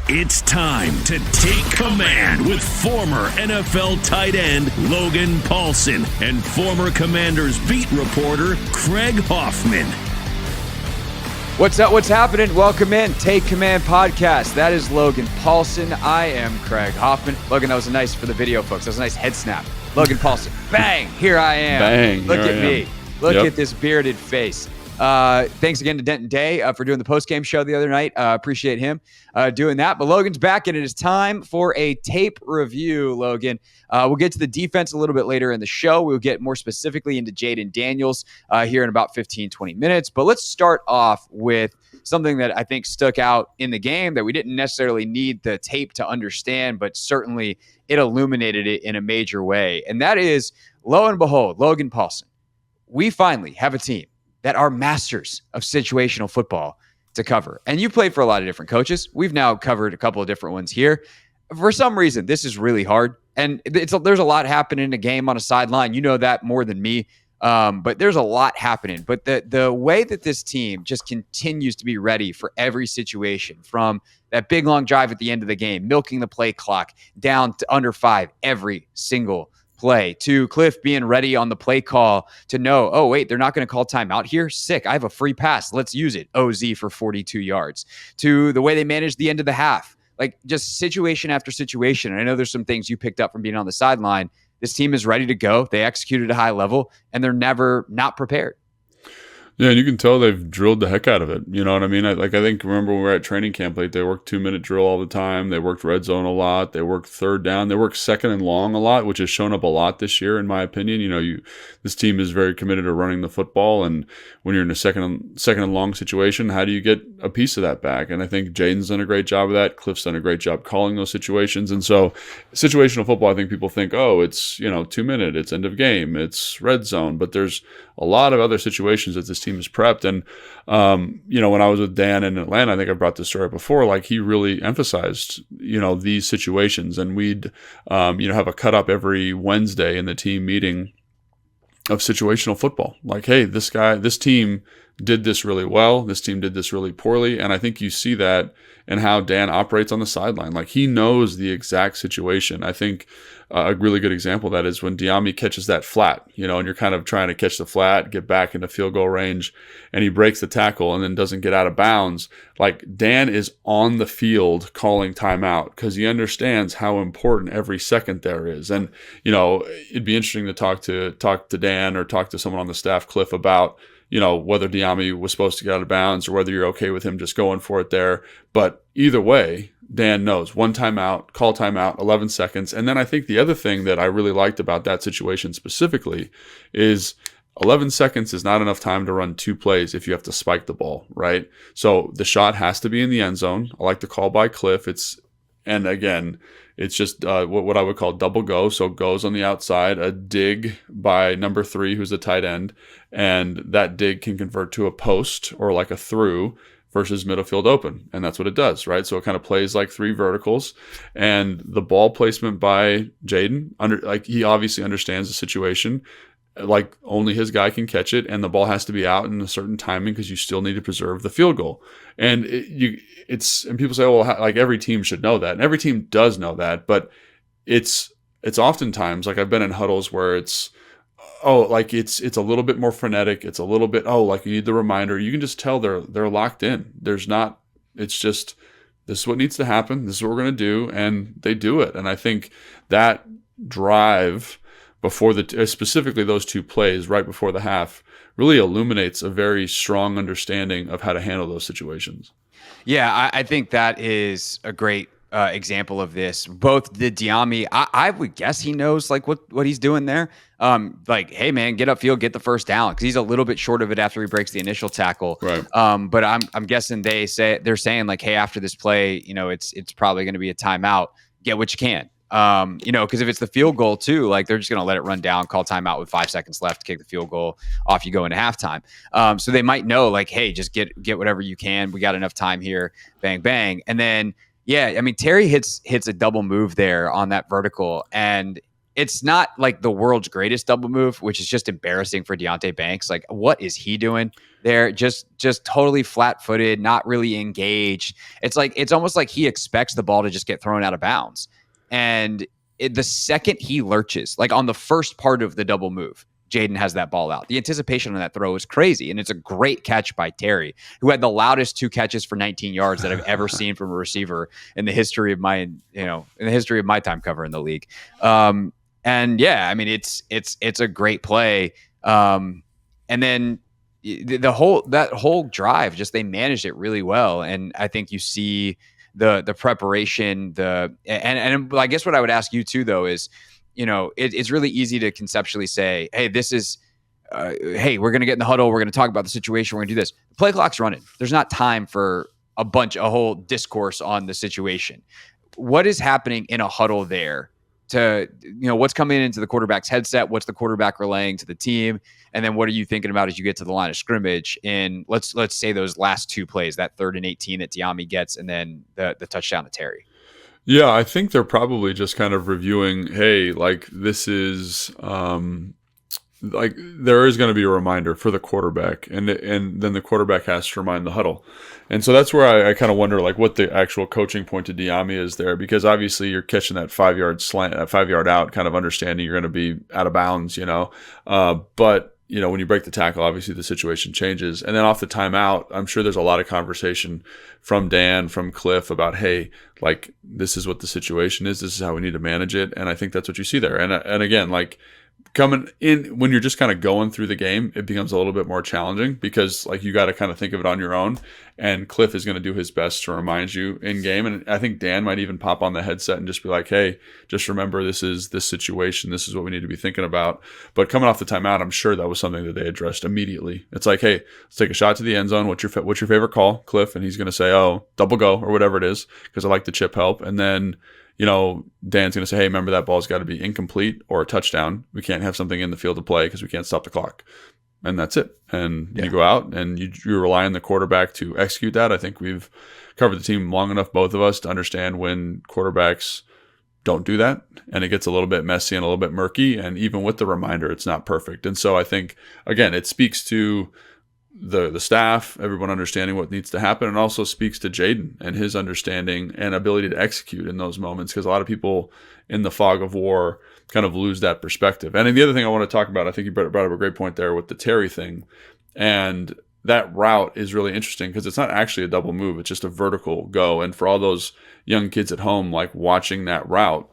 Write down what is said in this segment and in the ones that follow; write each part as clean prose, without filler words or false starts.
It's time to take command with former NFL tight end Logan Paulsen and former Commanders beat reporter Craig Hoffman. What's up? What's happening? Welcome in. Take Command Podcast. That is Logan Paulsen. I am Craig Hoffman. Logan, that was nice for the video, folks. That was a nice head snap. Logan Paulsen. Bang! Here I am. Bang! Look at me. Look Yep. at this bearded face. Thanks again to Denton Day for doing the post-game show the other night. Appreciate him doing that. But Logan's back, and it is time for a tape review, Logan. We'll get to the defense a little bit later in the show. We'll get more specifically into Jayden Daniels here in about 15, 20 minutes. But let's start off with something that I think stuck out in the game that we didn't necessarily need the tape to understand, but certainly it illuminated it in a major way. And that is, lo and behold, Logan Paulsen. We finally have a team that are masters of situational football to cover. And you played for a lot of different coaches. We've now covered a couple of different ones here. For some reason, this is really hard. And there's a lot happening in a game on a sideline. You know that more than me. But there's a lot happening. But the way that this team just continues to be ready for every situation, from that big long drive at the end of the game, milking the play clock down to under 5 every single play, to Kliff being ready on the play call to know, oh, wait, they're not going to call timeout here? Sick. I have a free pass. Let's use it. OZ for 42 yards. To the way they managed the end of the half. Like, just situation after situation. And I know there's some things you picked up from being on the sideline. This team is ready to go. They executed at a high level, and they're never not prepared. Yeah, and you can tell they've drilled the heck out of it. You know what I mean? I think, remember when we were at training camp, like, they worked 2-minute drill all the time. They worked red zone a lot. They worked third down. They worked second and long a lot, which has shown up a lot this year, in my opinion. You know, this team is very committed to running the football, and when you're in a second and long situation, how do you get a piece of that back? And I think Jayden's done a great job of that. Kliff's done a great job calling those situations. And so situational football, I think people think, oh, it's, 2-minute, it's end of game, it's red zone, but there's a lot of other situations that this team is prepped. And, when I was with Dan in Atlanta, I think I brought this story up before, like, he really emphasized, these situations. And we'd, have a cut up every Wednesday in the team meeting of situational football. Like, hey, this team did this really well. This team did this really poorly. And I think you see that in how Dan operates on the sideline. Like, he knows the exact situation. I think a really good example of that is when Diami catches that flat, and you're kind of trying to catch the flat, get back into field goal range, and he breaks the tackle and then doesn't get out of bounds. Like, Dan is on the field calling timeout because he understands how important every second there is. And, it'd be interesting to talk to Dan or talk to someone on the staff, Kliff, about whether Diami was supposed to get out of bounds or whether you're okay with him just going for it there. But either way, Dan knows one timeout, call timeout, 11 seconds. And then I think the other thing that I really liked about that situation specifically is 11 seconds is not enough time to run 2 plays if you have to spike the ball, right? So the shot has to be in the end zone. I like the call by Kliff. It's just what I would call double go. So goes on the outside, a dig by number 3, who's a tight end, and that dig can convert to a post or like a through versus middle field open. And that's what it does, right? So it kind of plays like 3 verticals. And the ball placement by Jayden, he obviously understands the situation. Like, only his guy can catch it, and the ball has to be out in a certain timing because you still need to preserve the field goal. And and people say, well, like, every team should know that, and every team does know that, but it's oftentimes, like, I've been in huddles where it's a little bit more frenetic. It's a little bit, like, you need the reminder. You can just tell they're locked in. It's just, this is what needs to happen. This is what we're going to do, and they do it. And I think that drive before specifically those 2 plays right before the half really illuminates a very strong understanding of how to handle those situations. Yeah, I think that is a great example of this. Both the Diami, I would guess he knows like what he's doing there. Like, hey man, get upfield, get the first down, because he's a little bit short of it after he breaks the initial tackle. Right. But I'm guessing they're saying like, hey, after this play, it's probably going to be a timeout. Get what you can. Because if it's the field goal too, like, they're just going to let it run down, call timeout with 5 seconds left, kick the field goal, off you go into halftime. So they might know, like, hey, just get whatever you can. We got enough time here. Bang, bang. And then, yeah, I mean, Terry hits a double move there on that vertical. And it's not like the world's greatest double move, which is just embarrassing for Deonte Banks. Like, what is he doing there? Just totally flat-footed, not really engaged. It's almost like he expects the ball to just get thrown out of bounds. And the second he lurches, like on the first part of the double move, Jayden has that ball out. The anticipation on that throw is crazy, and it's a great catch by Terry, who had the loudest 2 catches for 19 yards that I've ever seen from a receiver in the history of my time covering the league. And yeah, I mean, it's a great play. And then that whole drive, just they managed it really well, and I think you see the preparation, and I guess what I would ask you too, though, is, it's really easy to conceptually say, hey, this is, hey, we're going to get in the huddle. We're going to talk about the situation. We're going to do this. The play clock's running. There's not time for a whole discourse on the situation. What is happening in a huddle there to, what's coming into the quarterback's headset? What's the quarterback relaying to the team? And then what are you thinking about as you get to the line of scrimmage in, let's say, those last 2 plays, that 3rd and 18 that Diami gets, and then the touchdown to Terry? Yeah, I think they're probably just kind of reviewing, hey, like this is like there is going to be a reminder for the quarterback, and then the quarterback has to remind the huddle. And so that's where I kind of wonder like what the actual coaching point to Diami is there, because obviously you're catching that 5-yard slant, 5-yard out, kind of understanding you're going to be out of bounds, but when you break the tackle, obviously the situation changes. And then off the timeout, I'm sure there's a lot of conversation from Dan, from Kliff about, hey, like this is what the situation is. This is how we need to manage it. And I think that's what you see there. And again, like coming in when you're just kind of going through the game, it becomes a little bit more challenging because like you got to kind of think of it on your own. And Kliff is going to do his best to remind you in game. And I think Dan might even pop on the headset and just be like, hey, just remember this is this situation. This is what we need to be thinking about. But coming off the timeout, I'm sure that was something that they addressed immediately. It's like, hey, let's take a shot to the end zone. What's your favorite call, Kliff? And he's going to say, oh, double go or whatever it is, because I like the chip help. And then Dan's going to say, hey, remember that ball's got to be incomplete or a touchdown. We can't have something in the field to play because we can't stop the clock. And that's it. And you go out and you rely on the quarterback to execute that. I think we've covered the team long enough, both of us, to understand when quarterbacks don't do that. And it gets a little bit messy and a little bit murky. And even with the reminder, it's not perfect. And so I think, again, it speaks to the staff, everyone understanding what needs to happen, and also speaks to Jayden and his understanding and ability to execute in those moments, because a lot of people in the fog of war kind of lose that perspective. And then the other thing I want to talk about, I think you brought up a great point there with the Terry thing, and that route is really interesting because it's not actually a double move, it's just a vertical go. And for all those young kids at home like watching that route,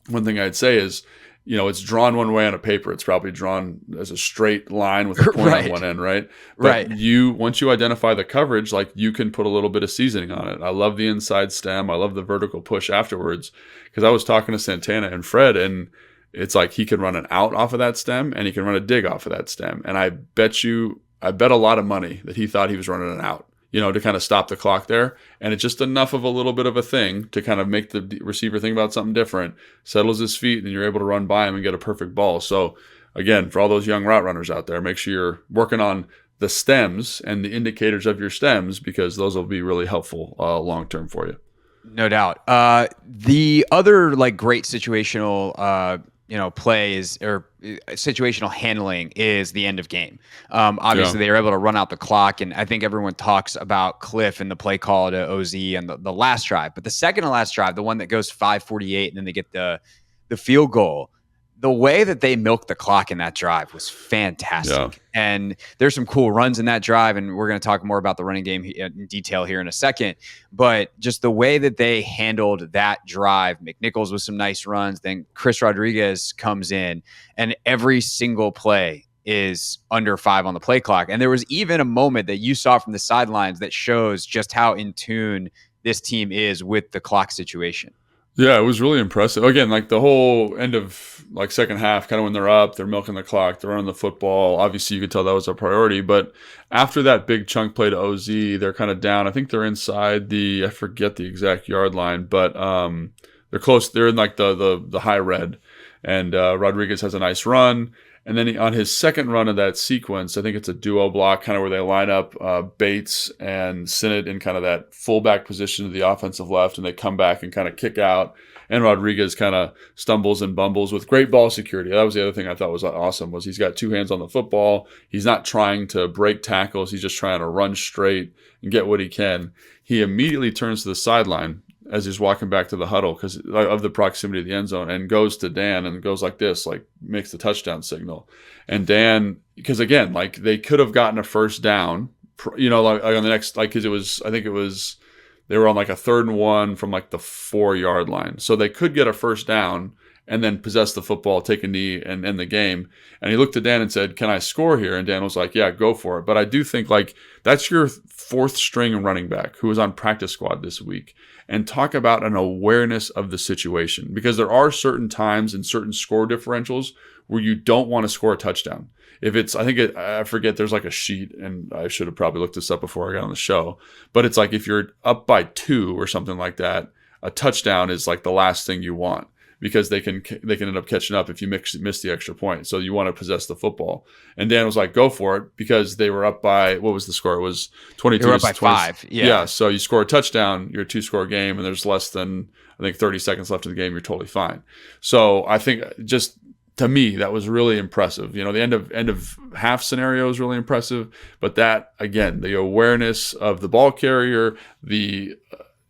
one thing I'd say is, it's drawn one way on a paper. It's probably drawn as a straight line with a point on one end, right? But once you identify the coverage, like you can put a little bit of seasoning on it. I love the inside stem. I love the vertical push afterwards, because I was talking to Santana and Fred, and it's like he can run an out off of that stem and he can run a dig off of that stem. And I bet a lot of money that he thought he was running an out, to kind of stop the clock there. And it's just enough of a little bit of a thing to kind of make the receiver think about something different, settles his feet, and you're able to run by him and get a perfect ball. So again, for all those young route runners out there, make sure you're working on the stems and the indicators of your stems, because those will be really helpful long-term for you. No doubt. The other great situational plays or situational handling is the end of game. Obviously, they were able to run out the clock, and I think everyone talks about Kliff and the play call to OZ and the last drive. But the second to last drive, the one that goes 5:48, and then they get the field goal, the way that they milked the clock in that drive was fantastic. Yeah. And there's some cool runs in that drive, and we're going to talk more about the running game in detail here in a second. But just the way that they handled that drive, McNichols with some nice runs, then Chris Rodriguez comes in, and every single play is under 5 on the play clock. And there was even a moment that you saw from the sidelines that shows just how in tune this team is with the clock situation. Yeah, it was really impressive. Again, the whole end of second half, kind of when they're up, they're milking the clock, they're running the football. Obviously, you could tell that was a priority. But after that big chunk play to OZ, they're kind of down. I think they're inside I forget the exact yard line, but they're close. They're in the high red. and Rodriguez has a nice run. And then on his second run of that sequence, I think it's a duo block, kind of where they line up Bates and Sinnott in kind of that fullback position to the offensive left, and they come back and kind of kick out. And Rodriguez kind of stumbles and bumbles with great ball security. That was the other thing I thought was awesome, was he's got two hands on the football. He's not trying to break tackles. He's just trying to run straight and get what he can. He immediately turns to the sideline as he's walking back to the huddle because of the proximity of the end zone, and goes to Dan and goes like this, like makes the touchdown signal. And Dan, because again, like they could have gotten a first down, like on the next, like, because they were on like a 3rd and 1 from like the 4-yard line. So they could get a first down and then possess the football, take a knee, and end the game. And he looked at Dan and said, "Can I score here?" And Dan was like, "Yeah, go for it." But I do think like that's your 4th string running back who was on practice squad this week. And talk about an awareness of the situation, because there are certain times and certain score differentials where you don't want to score a touchdown. If it's, I forget, there's like a sheet, and I should have probably looked this up before I got on the show, but it's like if you're up by 2 or something like that, a touchdown is like the last thing you want, because they can end up catching up if you miss the extra point. So you want to possess the football. And Dan was like, "Go for it," because they were up by, what was the score? It was 22. They were up by 5. Yeah. So you score a touchdown, you're a 2-score game, and there's less than, I think, 30 seconds left in the game. You're totally fine. So I think just, to me, that was really impressive. The end of half scenario is really impressive. But that, again, the awareness of the ball carrier, the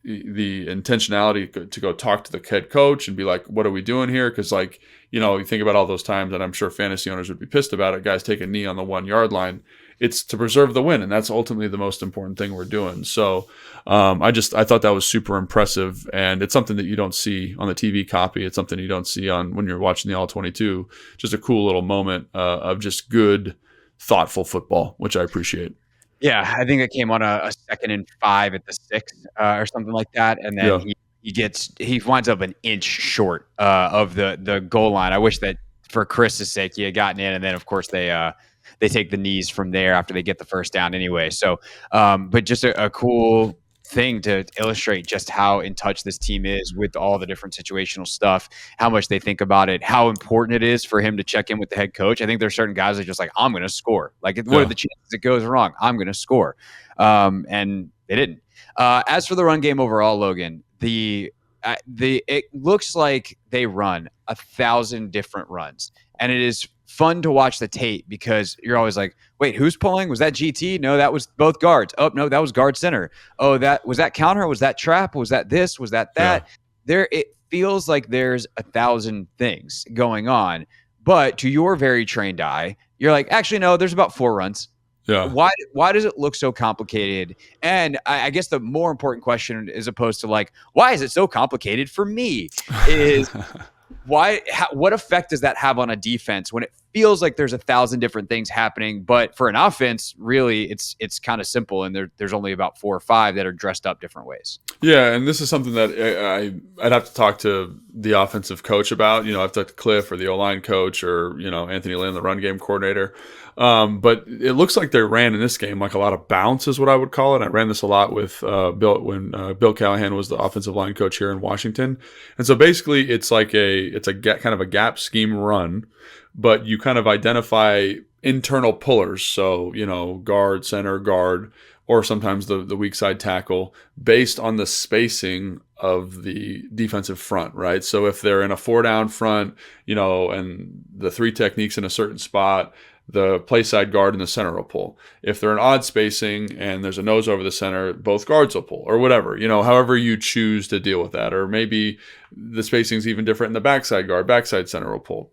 intentionality to go talk to the head coach and be like, "What are we doing here?" Because you think about all those times, and I'm sure fantasy owners would be pissed about it. Guys take a knee on the 1-yard line. It's to preserve the win, and that's ultimately the most important thing we're doing. So I thought that was super impressive, and it's something that you don't see on the TV copy. It's something you don't see on when you're watching the All 22. Just a cool little moment of just good, thoughtful football, which I appreciate. Yeah, I think it came on a 2nd and 5 at the 6 or something like that, and then he winds up an inch short of the goal line. I wish that for Chris's sake he had gotten in, and then of course they take the knees from there after they get the first down anyway. So, but just a cool thing to illustrate just how in touch this team is with all the different situational stuff, how much they think about it, how important it is for him to check in with the head coach. I think there's certain guys that are just like, "I'm going to score." Like, what are the chances it goes wrong? I'm going to score. And they didn't. As for the run game overall, Logan, it looks like they run 1,000 different runs, and it is fun to watch the tape because you're always like, "Wait, who's pulling? Was that GT? No, that was both guards. Oh no, that was guard center. Oh, that was that counter. Was that trap? Was that this? Was that?" There, it feels like there's 1,000 things going on, but to your very trained eye, you're like, "Actually, no, there's about 4 runs." Yeah. Why does it look so complicated? And I guess the more important question, as opposed to like, why is it so complicated for me, is what effect does that have on a defense when it feels like there's 1,000 different things happening, but for an offense, really it's kind of simple, and there's only about 4 or 5 that are dressed up different ways. Yeah, and this is something that I'd have to talk to the offensive coach about. I've talked to Kliff or the O-line coach or Anthony Lynn, the run game coordinator. But it looks like they ran in this game like a lot of bounce is what I would call it. I ran this a lot with Bill when Bill Callahan was the offensive line coach here in Washington. And so basically it's like kind of a gap scheme run, but you kind of identify internal pullers. So, guard, center, guard, or sometimes the weak side tackle based on the spacing of the defensive front, right? So if they're in a 4-down front, and the 3 techniques in a certain spot, the play side guard and the center will pull. If they're in odd spacing and there's a nose over the center, both guards will pull, or whatever, however you choose to deal with that. Or maybe the spacing is even different in the backside guard, backside center will pull.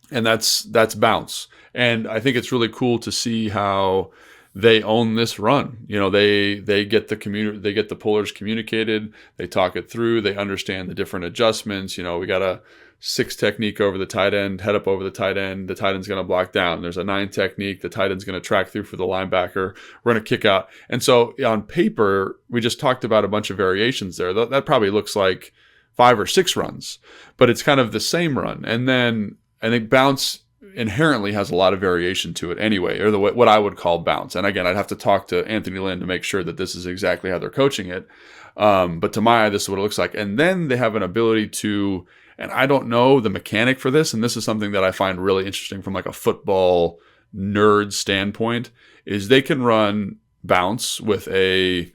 And that's bounce. And I think it's really cool to see how they own this run. They get the pullers communicated, they talk it through, they understand the different adjustments. We got a 6 technique over the tight end, head up over the tight end. The tight end's going to block down. There's a 9 technique. The tight end's going to track through for the linebacker. We're going to kick out. And so on paper, we just talked about a bunch of variations there. That probably looks like 5 or 6 runs, but it's kind of the same run. And then I think bounce inherently has a lot of variation to it anyway, or what I would call bounce. And again, I'd have to talk to Anthony Lynn to make sure that this is exactly how they're coaching it. But to my eye, this is what it looks like. And then they have an ability to, And I don't know the mechanic for this. And this is something that I find really interesting from like a football nerd standpoint, is they can run bounce with a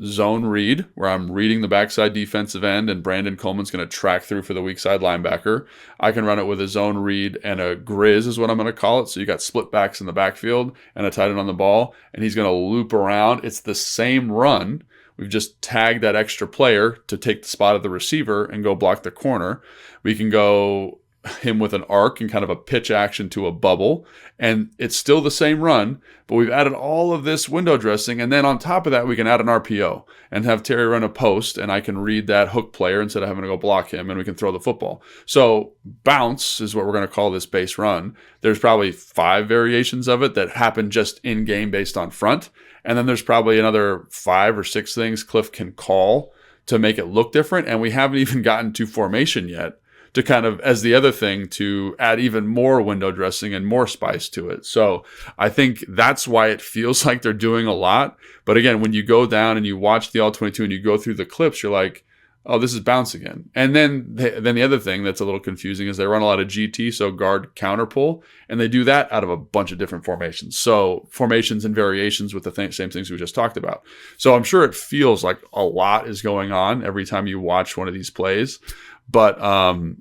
zone read where I'm reading the backside defensive end and Brandon Coleman's going to track through for the weak side linebacker. I can run it with a zone read and a grizz is what I'm going to call it. So you got split backs in the backfield and a tight end on the ball, and he's going to loop around. It's the same run. We've just tagged that extra player to take the spot of the receiver and go block the corner. We can go him with an arc and kind of a pitch action to a bubble, and it's still the same run, but we've added all of this window dressing, and then on top of that we can add an RPO and have Terry run a post, and I can read that hook player instead of having to go block him, and we can throw the football. So bounce is what we're going to call this base run. There's probably 5 variations of it that happen just in game based on front, and then there's probably another 5 or 6 things Kliff can call to make it look different, and we haven't even gotten to formation yet, to kind of, as the other thing, to add even more window dressing and more spice to it. So I think that's why it feels like they're doing a lot. But again, when you go down and you watch the All-22 and you go through the clips, you're like, oh, this is bounce again. And then the other thing that's a little confusing is they run a lot of GT, so guard counter pull, and they do that out of a bunch of different formations. So formations and variations with the same things we just talked about. So I'm sure it feels like a lot is going on every time you watch one of these plays. But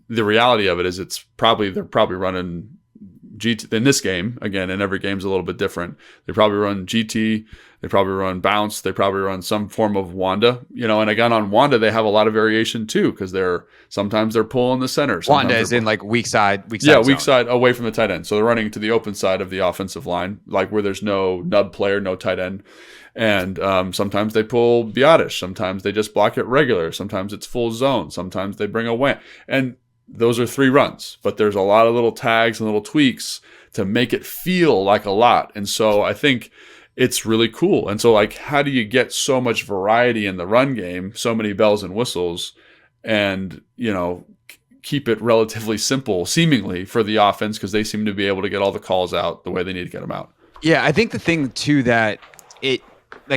the reality of it is they're probably running GT in this game, again, and every game's a little bit different. They probably run GT, they probably run bounce, they probably run some form of Wanda, and again on Wanda they have a lot of variation too, because sometimes they're pulling the center. Wanda is in like weak side weak zone. Side away from the tight end. So they're running to the open side of the offensive line, like where there's no nub player, no tight end. And sometimes they pull Biotish. Sometimes they just block it regular. Sometimes it's full zone. Sometimes they bring a wham. And those are 3 runs. But there's a lot of little tags and little tweaks to make it feel like a lot. And so I think it's really cool. And so, like, how do you get so much variety in the run game, so many bells and whistles, and, keep it relatively simple, seemingly, for the offense, because they seem to be able to get all the calls out the way they need to get them out. Yeah, I think the thing, too, that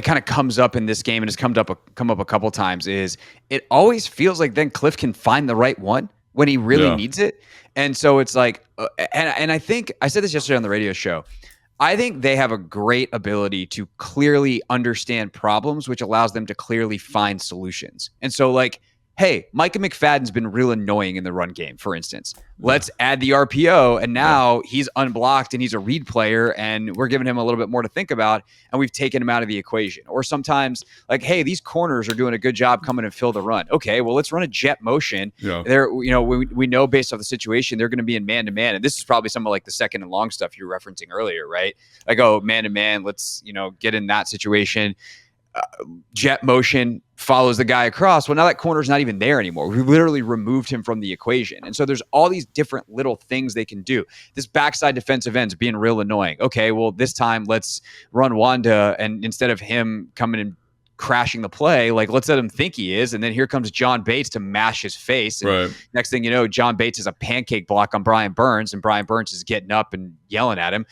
kind of comes up in this game and has come up a couple times is it always feels like then Kliff can find the right one when he really needs it. And so it's like, and I think I said this yesterday on the radio show, I think they have a great ability to clearly understand problems, which allows them to clearly find solutions. And so, like, hey, Micah McFadden's been real annoying in the run game, for instance. Let's add the RPO, and now he's unblocked and he's a read player, and we're giving him a little bit more to think about, and we've taken him out of the equation. Or sometimes, like, hey, these corners are doing a good job coming and fill the run. Okay, well, let's run a jet motion. Yeah. We know based off the situation, they're going to be in man-to-man, and this is probably some of like the second and long stuff you were referencing earlier, right? Like, oh, man-to-man, let's, get in that situation. Jet motion follows the guy across. Well, now that corner's not even there anymore. We literally removed him from the equation. And so there's all these different little things they can do. This backside defensive end's being real annoying. Okay, well, this time let's run Wanda, and instead of him coming and crashing the play, like, let's let him think he is. And then here comes John Bates to mash his face. And next thing you know, John Bates has a pancake block on Brian Burns, and Brian Burns is getting up and yelling at him.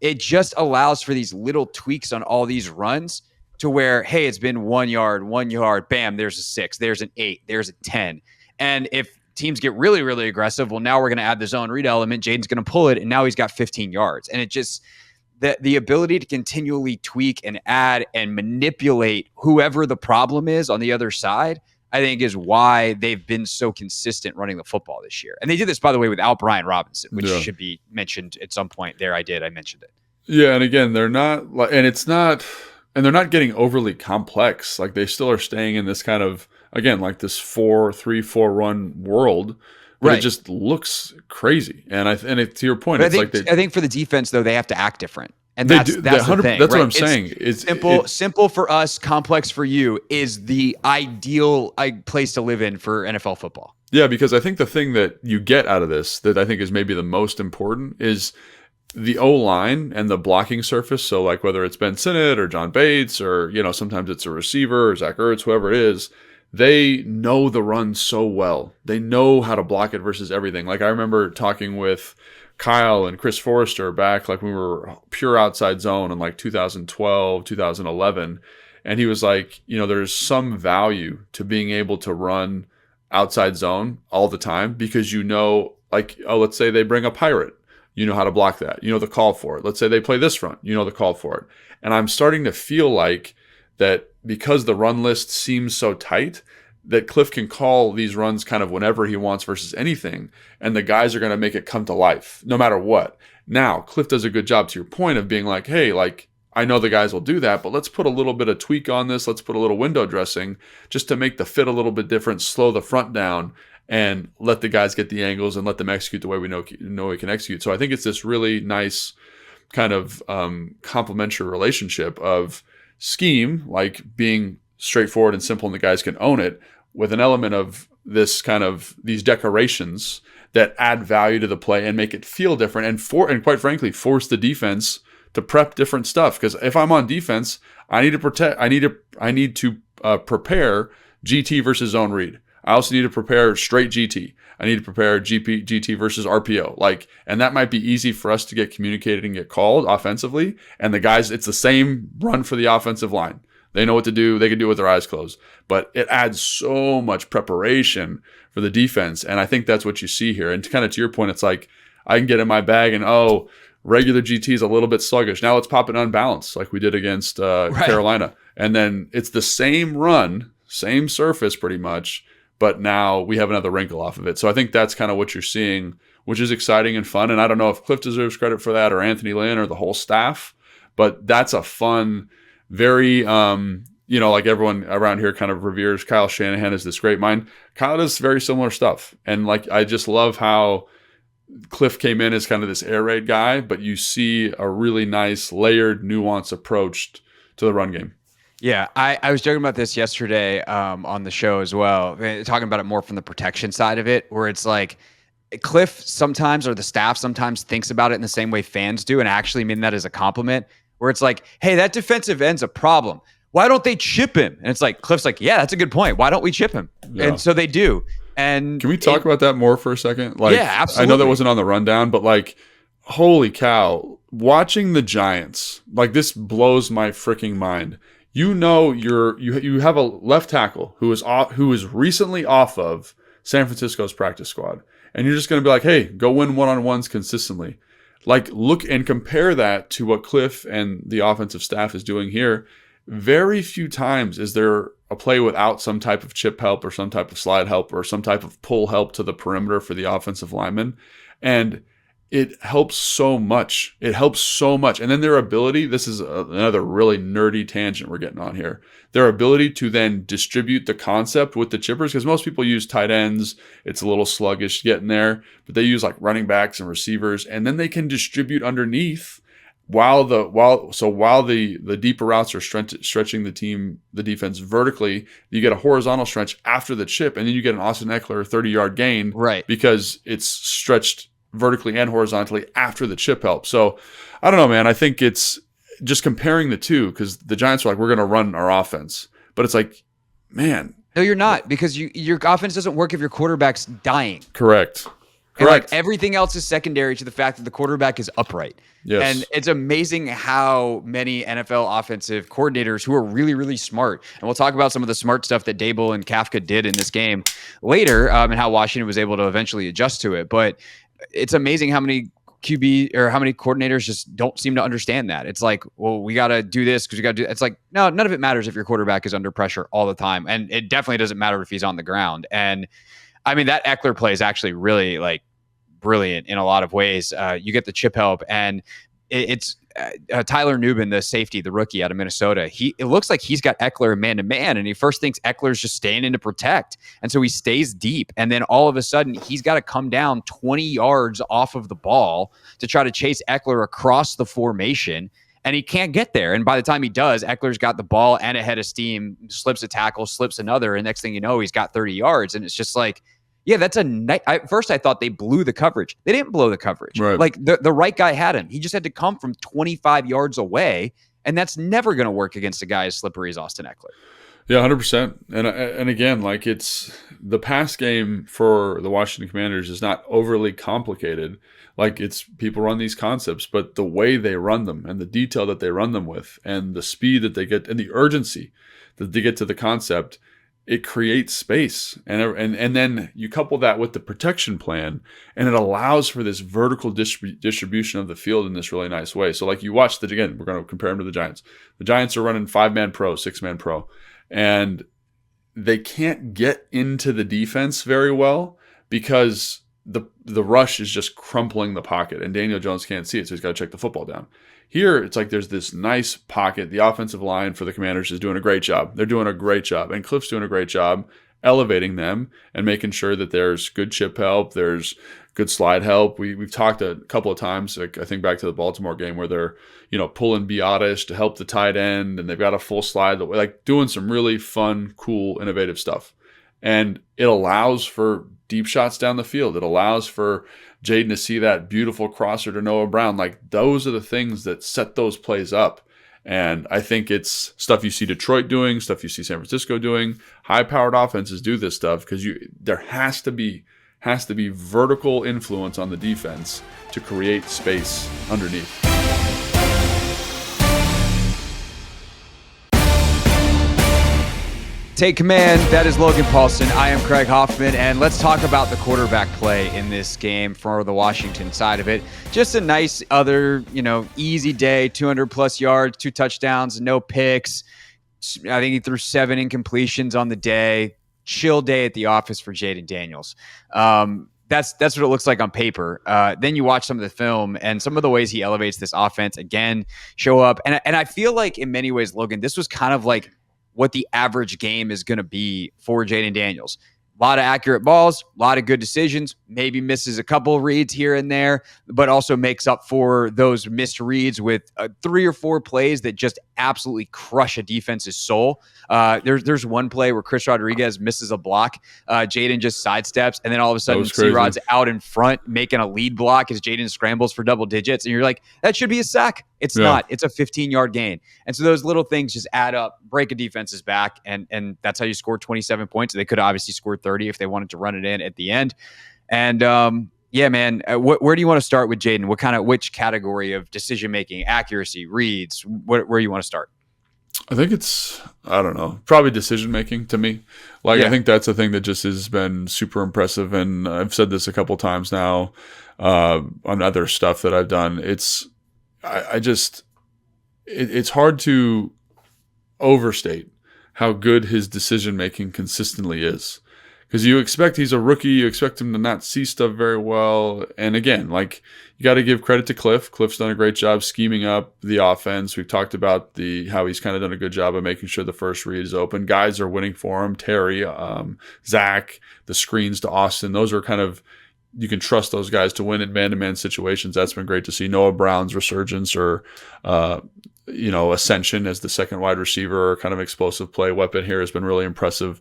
It just allows for these little tweaks on all these runs to where, hey, it's been 1 yard, bam, there's a 6, there's an 8, there's a 10. And if teams get really, really aggressive, well, now we're going to add the zone read element. Jayden's going to pull it, and now he's got 15 yards. And it just, the ability to continually tweak and add and manipulate whoever the problem is on the other side, I think is why they've been so consistent running the football this year. And they did this, by the way, without Brian Robinson, which should be mentioned at some point there. I mentioned it. Yeah, and again, they're not, and they're not getting overly complex. Like, they still are staying in this kind of, again, like this 4-3-4 run world. But it just looks crazy. And to your point, but I think for the defense, though, they have to act different. And that's the thing. That's what I'm saying. It's simple for us, complex for you is the ideal place to live in for NFL football. Yeah, because I think the thing that you get out of this that I think is maybe the most important is the O-line and the blocking surface. So, like, whether it's Ben Sinnott or John Bates or, sometimes it's a receiver or Zach Ertz, whoever it is, they know the run so well. They know how to block it versus everything. Like, I remember talking with Kyle and Chris Forrester back, like, when we were pure outside zone in like 2012, 2011. And he was like, there's some value to being able to run outside zone all the time because like, let's say they bring a pirate. You know how to block that. You know the call for it. Let's say they play this front. You know the call for it. And I'm starting to feel like that because the run list seems so tight, that Kliff can call these runs kind of whenever he wants versus anything. And the guys are going to make it come to life no matter what. Now, Kliff does a good job to your point of being like, hey, like, I know the guys will do that, but let's put a little bit of tweak on this. Let's put a little window dressing just to make the fit a little bit different, slow the front down, and let the guys get the angles and let them execute the way we know we can execute. So I think it's this really nice kind of complementary relationship of scheme, like being straightforward and simple and the guys can own it, with an element of this kind of these decorations that add value to the play and make it feel different and quite frankly force the defense to prep different stuff. Because if I'm on defense, I need to prepare GT versus zone read. I also need to prepare straight GT. I need to prepare GT versus RPO. And that might be easy for us to get communicated and get called offensively. And the guys, it's the same run for the offensive line. They know what to do. They can do it with their eyes closed. But it adds so much preparation for the defense. And I think that's what you see here. And kind of to your point, it's like I can get in my bag and, regular GT is a little bit sluggish. Now let's pop it unbalanced like we did against Carolina. And then it's the same run, same surface pretty much, but now we have another wrinkle off of it. So I think that's kind of what you're seeing, which is exciting and fun. And I don't know if Kliff deserves credit for that or Anthony Lynn or the whole staff, but that's a fun, very, like everyone around here kind of reveres Kyle Shanahan as this great mind. Kyle does very similar stuff. And I just love how Kliff came in as kind of this air raid guy, but you see a really nice layered, nuanced approach to the run game. Yeah, I was joking about this yesterday on the show as well, talking about it more from the protection side of it, where it's like Kliff sometimes, or the staff sometimes, thinks about it in the same way fans do, and actually mean that as a compliment, where it's like, hey, that defensive end's a problem. Why don't they chip him? And it's like, Kliff's like, yeah, that's a good point. Why don't we chip him? Yeah. And so they do. And can we talk about that more for a second? Yeah, absolutely. I know that wasn't on the rundown, but holy cow, watching the Giants, this blows my freaking mind. You have a left tackle who is recently off of San Francisco's practice squad, and you're just going to be like, hey, go win one-on-ones consistently. Look and compare that to what Kliff and the offensive staff is doing here. Very few times is there a play without some type of chip help or some type of slide help or some type of pull help to the perimeter for the offensive lineman. And it helps so much. It helps so much. And then their ability, this is another really nerdy tangent we're getting on here, their ability to then distribute the concept with the chippers, because most people use tight ends. It's a little sluggish getting there, but they use running backs and receivers, and then they can distribute underneath while the deeper routes are stretching the defense vertically. You get a horizontal stretch after the chip, and then you get an Austin Eckler 30-yard gain, right? Because it's stretched vertically and horizontally after the chip help. So I don't know, man. I think it's just comparing the two, because the Giants are like, we're going to run our offense, but it's like, man, no, you're not, because your offense doesn't work if your quarterback's dying. Correct. And everything else is secondary to the fact that the quarterback is upright. Yes. And it's amazing how many NFL offensive coordinators who are really, really smart, and we'll talk about some of the smart stuff that Dable and Kafka did in this game later, and how Washington was able to eventually adjust to it. But it's amazing how many QB or how many coordinators just don't seem to understand that. It's like, well, we got to do this because we got to do. It's like, no, none of it matters if your quarterback is under pressure all the time, and it definitely doesn't matter if he's on the ground. And I mean, that Eckler play is actually really brilliant in a lot of ways. You get the chip help, and it's Tyler Nubin, the safety, the rookie out of Minnesota. It looks like he's got Eckler man to man, and he first thinks Eckler's just staying in to protect, and so he stays deep. And then all of a sudden, he's got to come down 20 yards off of the ball to try to chase Eckler across the formation, and he can't get there. And by the time he does, Eckler's got the ball and a head of steam, slips a tackle, slips another, and next thing you know, he's got 30 yards. And it's just like, yeah, that's at first I thought they blew the coverage. They didn't blow the coverage. Right. The right guy had him. He just had to come from 25 yards away, and that's never going to work against a guy as slippery as Austin Eckler. Yeah, 100%. And again, it's the pass game for the Washington Commanders is not overly complicated. It's people run these concepts, but the way they run them and the detail that they run them with and the speed that they get and the urgency that they get to the concept it creates space, and then you couple that with the protection plan, and it allows for this vertical distribution of the field in this really nice way. So like you watch again, we're going to compare them to the Giants. The Giants are running 5-man pro, 6-man pro, and they can't get into the defense very well because the rush is just crumpling the pocket, and Daniel Jones can't see it, so he's got to check the football down. Here, it's like there's this nice pocket. The offensive line for the Commanders is doing a great job. They're doing a great job. And Kliff's doing a great job elevating them and making sure that there's good chip help, there's good slide help. We've talked a couple of times, like I think back to the Baltimore game, where they're, pulling Biotish to help the tight end, and they've got a full slide, like doing some really fun, cool, innovative stuff. And it allows for deep shots down the field. It allows for Jayden to see that beautiful crosser to Noah Brown. Like, those are the things that set those plays up. And I think it's stuff you see Detroit doing, stuff you see San Francisco doing. High-powered offenses do this stuff because there has to be vertical influence on the defense to create space underneath. Take command. That is Logan Paulson. I am Craig Hoffman, and let's talk about the quarterback play in this game for the Washington side of it. Just a nice other, easy day, 200-plus yards, 2 touchdowns, no picks. I think he threw 7 incompletions on the day. Chill day at the office for Jayden Daniels. That's what it looks like on paper. Then you watch some of the film, and some of the ways he elevates this offense, again, show up. And I feel like in many ways, Logan, this was kind of like what the average game is going to be for Jayden Daniels. A lot of accurate balls, a lot of good decisions, maybe misses a couple of reads here and there, but also makes up for those missed reads with 3 or 4 plays that just absolutely crush a defense's soul. There's one play where Chris Rodriguez misses a block. Jayden just sidesteps, and then all of a sudden C-Rod's out in front making a lead block as Jayden scrambles for double digits. And you're like, that should be a sack. It's not. It's a 15-yard gain. And so those little things just add up, break a defense's back, and that's how you score 27 points. They could have obviously scored 30 if they wanted to run it in at the end. And yeah, man, where do you want to start with Jayden? Which category of decision-making, accuracy, reads, where do you want to start? I think it's, I don't know, probably decision-making to me. I think that's a thing that just has been super impressive. And I've said this a couple times now on other stuff that I've done. It's hard to overstate how good his decision-making consistently is. Because you expect he's a rookie, you expect him to not see stuff very well. And again, you got to give credit to Kliff. Kliff's done a great job scheming up the offense. We've talked about how he's kind of done a good job of making sure the first read is open. Guys are winning for him. Terry, Zach, the screens to Austin. Those are kind of, you can trust those guys to win in man-to-man situations. That's been great to see. Noah Brown's resurgence or ascension as the second wide receiver, or kind of explosive play weapon here has been really impressive.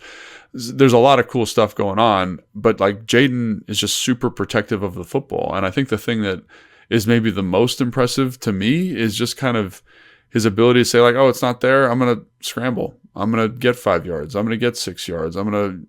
There's a lot of cool stuff going on, but Jayden is just super protective of the football. And I think the thing that is maybe the most impressive to me is just kind of his ability to say oh, it's not there. I'm going to scramble. I'm going to get 5 yards. I'm going to get 6 yards.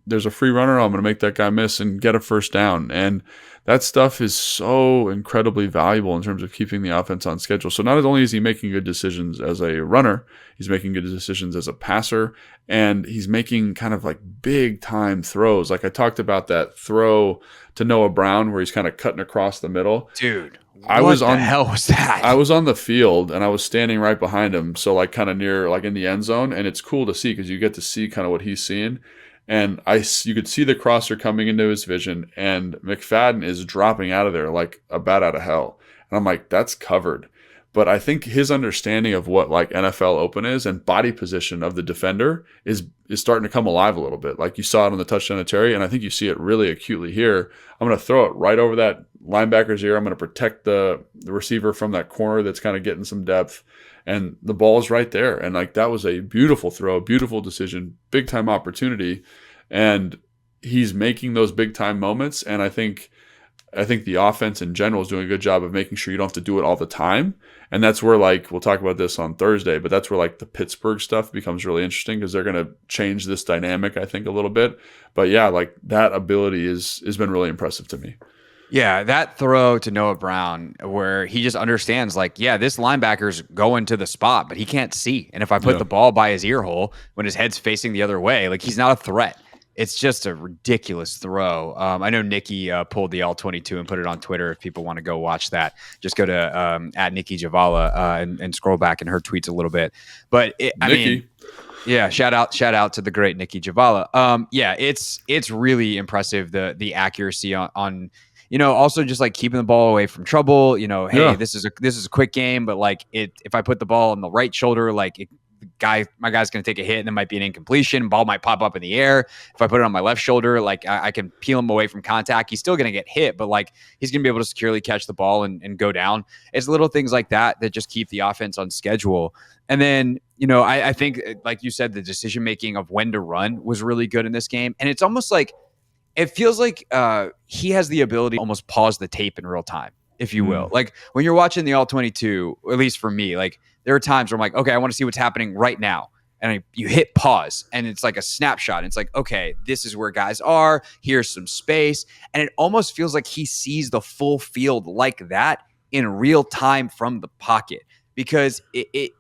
There's a free runner. I'm going to make that guy miss and get a first down. And that stuff is so incredibly valuable in terms of keeping the offense on schedule. So not only is he making good decisions as a runner, he's making good decisions as a passer, and he's making kind of big time throws. I talked about that throw to Noah Brown where he's kind of cutting across the middle. Dude. What the hell was that? I was on the field and I was standing right behind him, so kind of near in the end zone, and it's cool to see because you get to see kind of what he's seeing. And you could see the crosser coming into his vision, and McFadden is dropping out of there like a bat out of hell. And I'm like, that's covered. But I think his understanding of what NFL open is and body position of the defender is starting to come alive a little bit. You saw it on the touchdown of Terry, and I think you see it really acutely here. I'm going to throw it right over that linebacker's ear. I'm going to protect the receiver from that corner that's kind of getting some depth. And the ball is right there. And that was a beautiful throw, beautiful decision, big time opportunity. And he's making those big time moments. And I think the offense in general is doing a good job of making sure you don't have to do it all the time. And that's where we'll talk about this on Thursday, but that's where the Pittsburgh stuff becomes really interesting because they're going to change this dynamic, I think, a little bit. But yeah, that ability has been really impressive to me. Yeah, that throw to Noah Brown where he just understands, like, yeah, this linebacker's going to the spot, but he can't see. And if I put Yeah. the ball by his ear hole when his head's facing the other way, like, he's not a threat. It's just a ridiculous throw. I know Nikki pulled the L22 and put it on Twitter. If people want to go watch that, just go to at Nikki Javala and scroll back in her tweets a little bit. But I mean, yeah, shout out to the great Nikki Javala. Yeah, it's really impressive the accuracy on also just like keeping the ball away from trouble. Hey, Yeah. this is a quick game, but like if I put the ball on the right shoulder, like my guy's going to take a hit and it might be an incompletion. Ball might pop up in the air. If I put it on my left shoulder, like I can peel him away from contact. He's still going to get hit, but like he's going to be able to securely catch the ball and go down. It's little things like that just keep the offense on schedule. And then, I think, like you said, the decision making of when to run was really good in this game. And it's almost like it feels like he has the ability to almost pause the tape in real time, if you will. Like when you're watching the All-22, at least for me, like there are times where I'm like, okay, I want to see what's happening right now. And you hit pause and it's like a snapshot. And it's like, okay, this is where guys are. Here's some space. And it almost feels like he sees the full field like that in real time from the pocket, because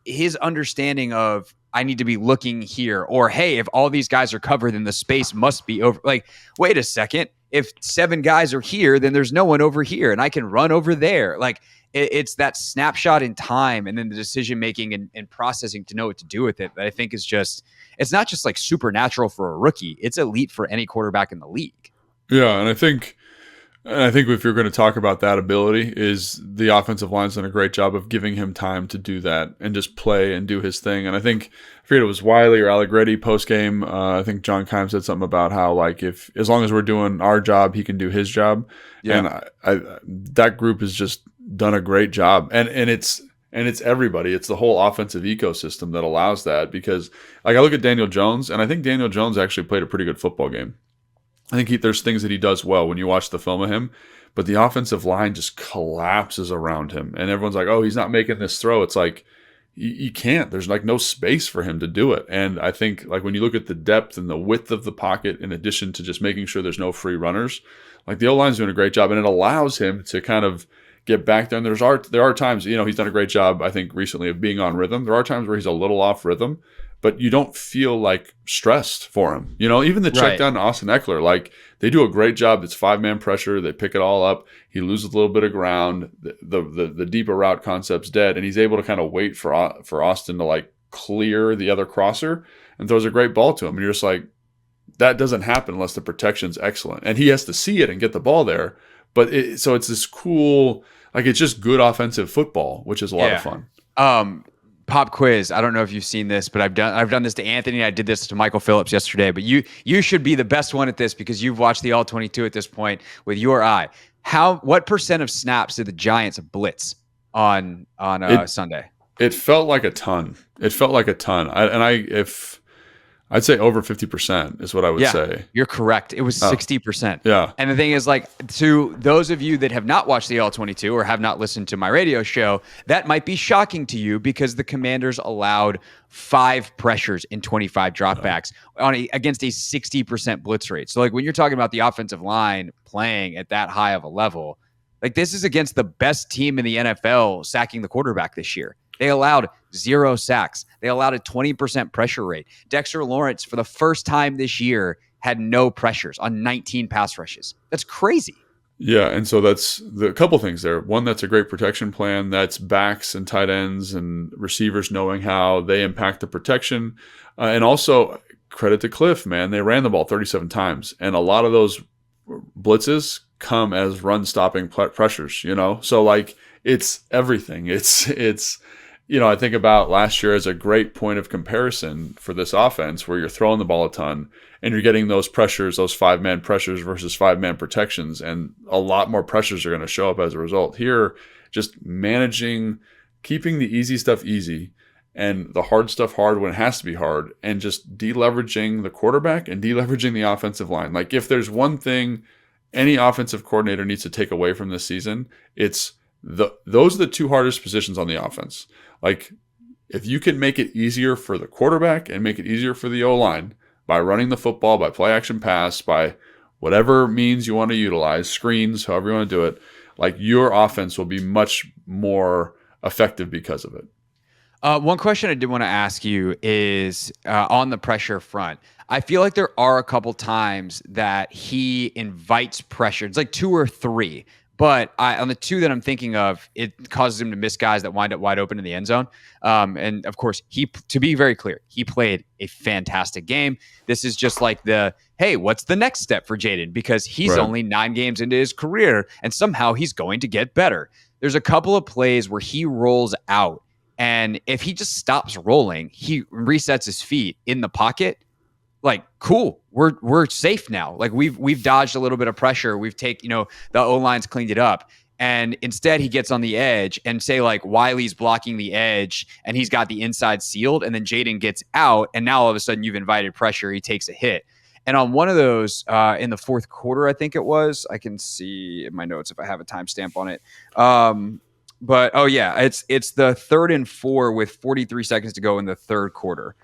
his understanding of I need to be looking here, or hey, if all these guys are covered, then the space must be over. Like, wait a second. If 7 guys are here, then there's no one over here and I can run over there. Like it's that snapshot in time and then the decision making and processing to know what to do with it that I think is it's not just like supernatural for a rookie. It's elite for any quarterback in the league. Yeah. And I think if you're going to talk about that ability, is the offensive line's done a great job of giving him time to do that and just play and do his thing. And I forget it was Wiley or Allegretti post game. I think John Keim said something about how like as long as we're doing our job, he can do his job. Yeah. And that group has just done a great job. And it's everybody. It's the whole offensive ecosystem that allows that, because like I look at Daniel Jones and I think Daniel Jones actually played a pretty good football game. I think there's things that he does well when you watch the film of him, but the offensive line just collapses around him. And everyone's like, oh, he's not making this throw. It's like, you can't. There's like no space for him to do it. And I think like when you look at the depth and the width of the pocket, in addition to just making sure there's no free runners, like the O-line's doing a great job, and it allows him to kind of get back there. And there are times, he's done a great job, I think, recently of being on rhythm. There are times where he's a little off rhythm, but you don't feel like stressed for him. Even the check down to Austin Eckler, like they do a great job. It's 5-man pressure. They pick it all up. He loses a little bit of ground. The deeper route concept's dead, and he's able to kind of wait for Austin to like clear the other crosser and throws a great ball to him. And you're just like, that doesn't happen unless the protection's excellent. And he has to see it and get the ball there. But so it's this cool, like it's just good offensive football, which is a lot of fun. Pop quiz. I don't know if you've seen this, but I've done this to Anthony. I did this to Michael Phillips yesterday. But you should be the best one at this because you've watched the All-22 at this point with your eye. What percent of snaps did the Giants blitz on Sunday? It felt like a ton. I'd say over 50% is what I would say. You're correct. It was 60%. Yeah. And the thing is, like, to those of you that have not watched the All-22 or have not listened to my radio show, that might be shocking to you because the Commanders allowed 5 pressures in 25 dropbacks against a 60% blitz rate. So, like, when you're talking about the offensive line playing at that high of a level, like, this is against the best team in the NFL sacking the quarterback this year. They allowed 0 sacks. They allowed a 20% pressure rate. Dexter Lawrence, for the first time this year, had no pressures on 19 pass rushes. That's crazy. Yeah, and so that's a couple things there. One, that's a great protection plan. That's backs and tight ends and receivers knowing how they impact the protection. And also, credit to Kliff, man. They ran the ball 37 times. And a lot of those blitzes come as run-stopping pressures, So, like, it's everything. It's I think about last year as a great point of comparison for this offense where you're throwing the ball a ton and you're getting those pressures, those 5-man pressures versus 5-man protections, and a lot more pressures are going to show up as a result. Here, just managing, keeping the easy stuff easy and the hard stuff hard when it has to be hard, and just deleveraging the quarterback and deleveraging the offensive line. Like if there's one thing any offensive coordinator needs to take away from this season, it's those are the 2 hardest positions on the offense. Like, if you can make it easier for the quarterback and make it easier for the O-line by running the football, by play action pass, by whatever means you want to utilize, screens, however you want to do it, like your offense will be much more effective because of it. One question I did want to ask you is on the pressure front. I feel like there are a couple times that he invites pressure. It's like 2 or 3. But on the 2 that I'm thinking of, it causes him to miss guys that wind up wide open in the end zone. And of course, to be very clear, he played a fantastic game. This is just like hey, what's the next step for Jayden? Because he's only 9 games into his career, and somehow he's going to get better. There's a couple of plays where he rolls out, and if he just stops rolling, he resets his feet in the pocket. Like, cool, we're safe now. Like we've dodged a little bit of pressure. We've taken, the O-line's cleaned it up. And instead he gets on the edge and say like Wiley's blocking the edge and he's got the inside sealed, and then Jayden gets out, and now all of a sudden you've invited pressure. He takes a hit. And on one of those in the fourth quarter, I think it was, I can see in my notes if I have a timestamp on it. But it's the 3rd and 4 with 43 seconds to go in the third quarter.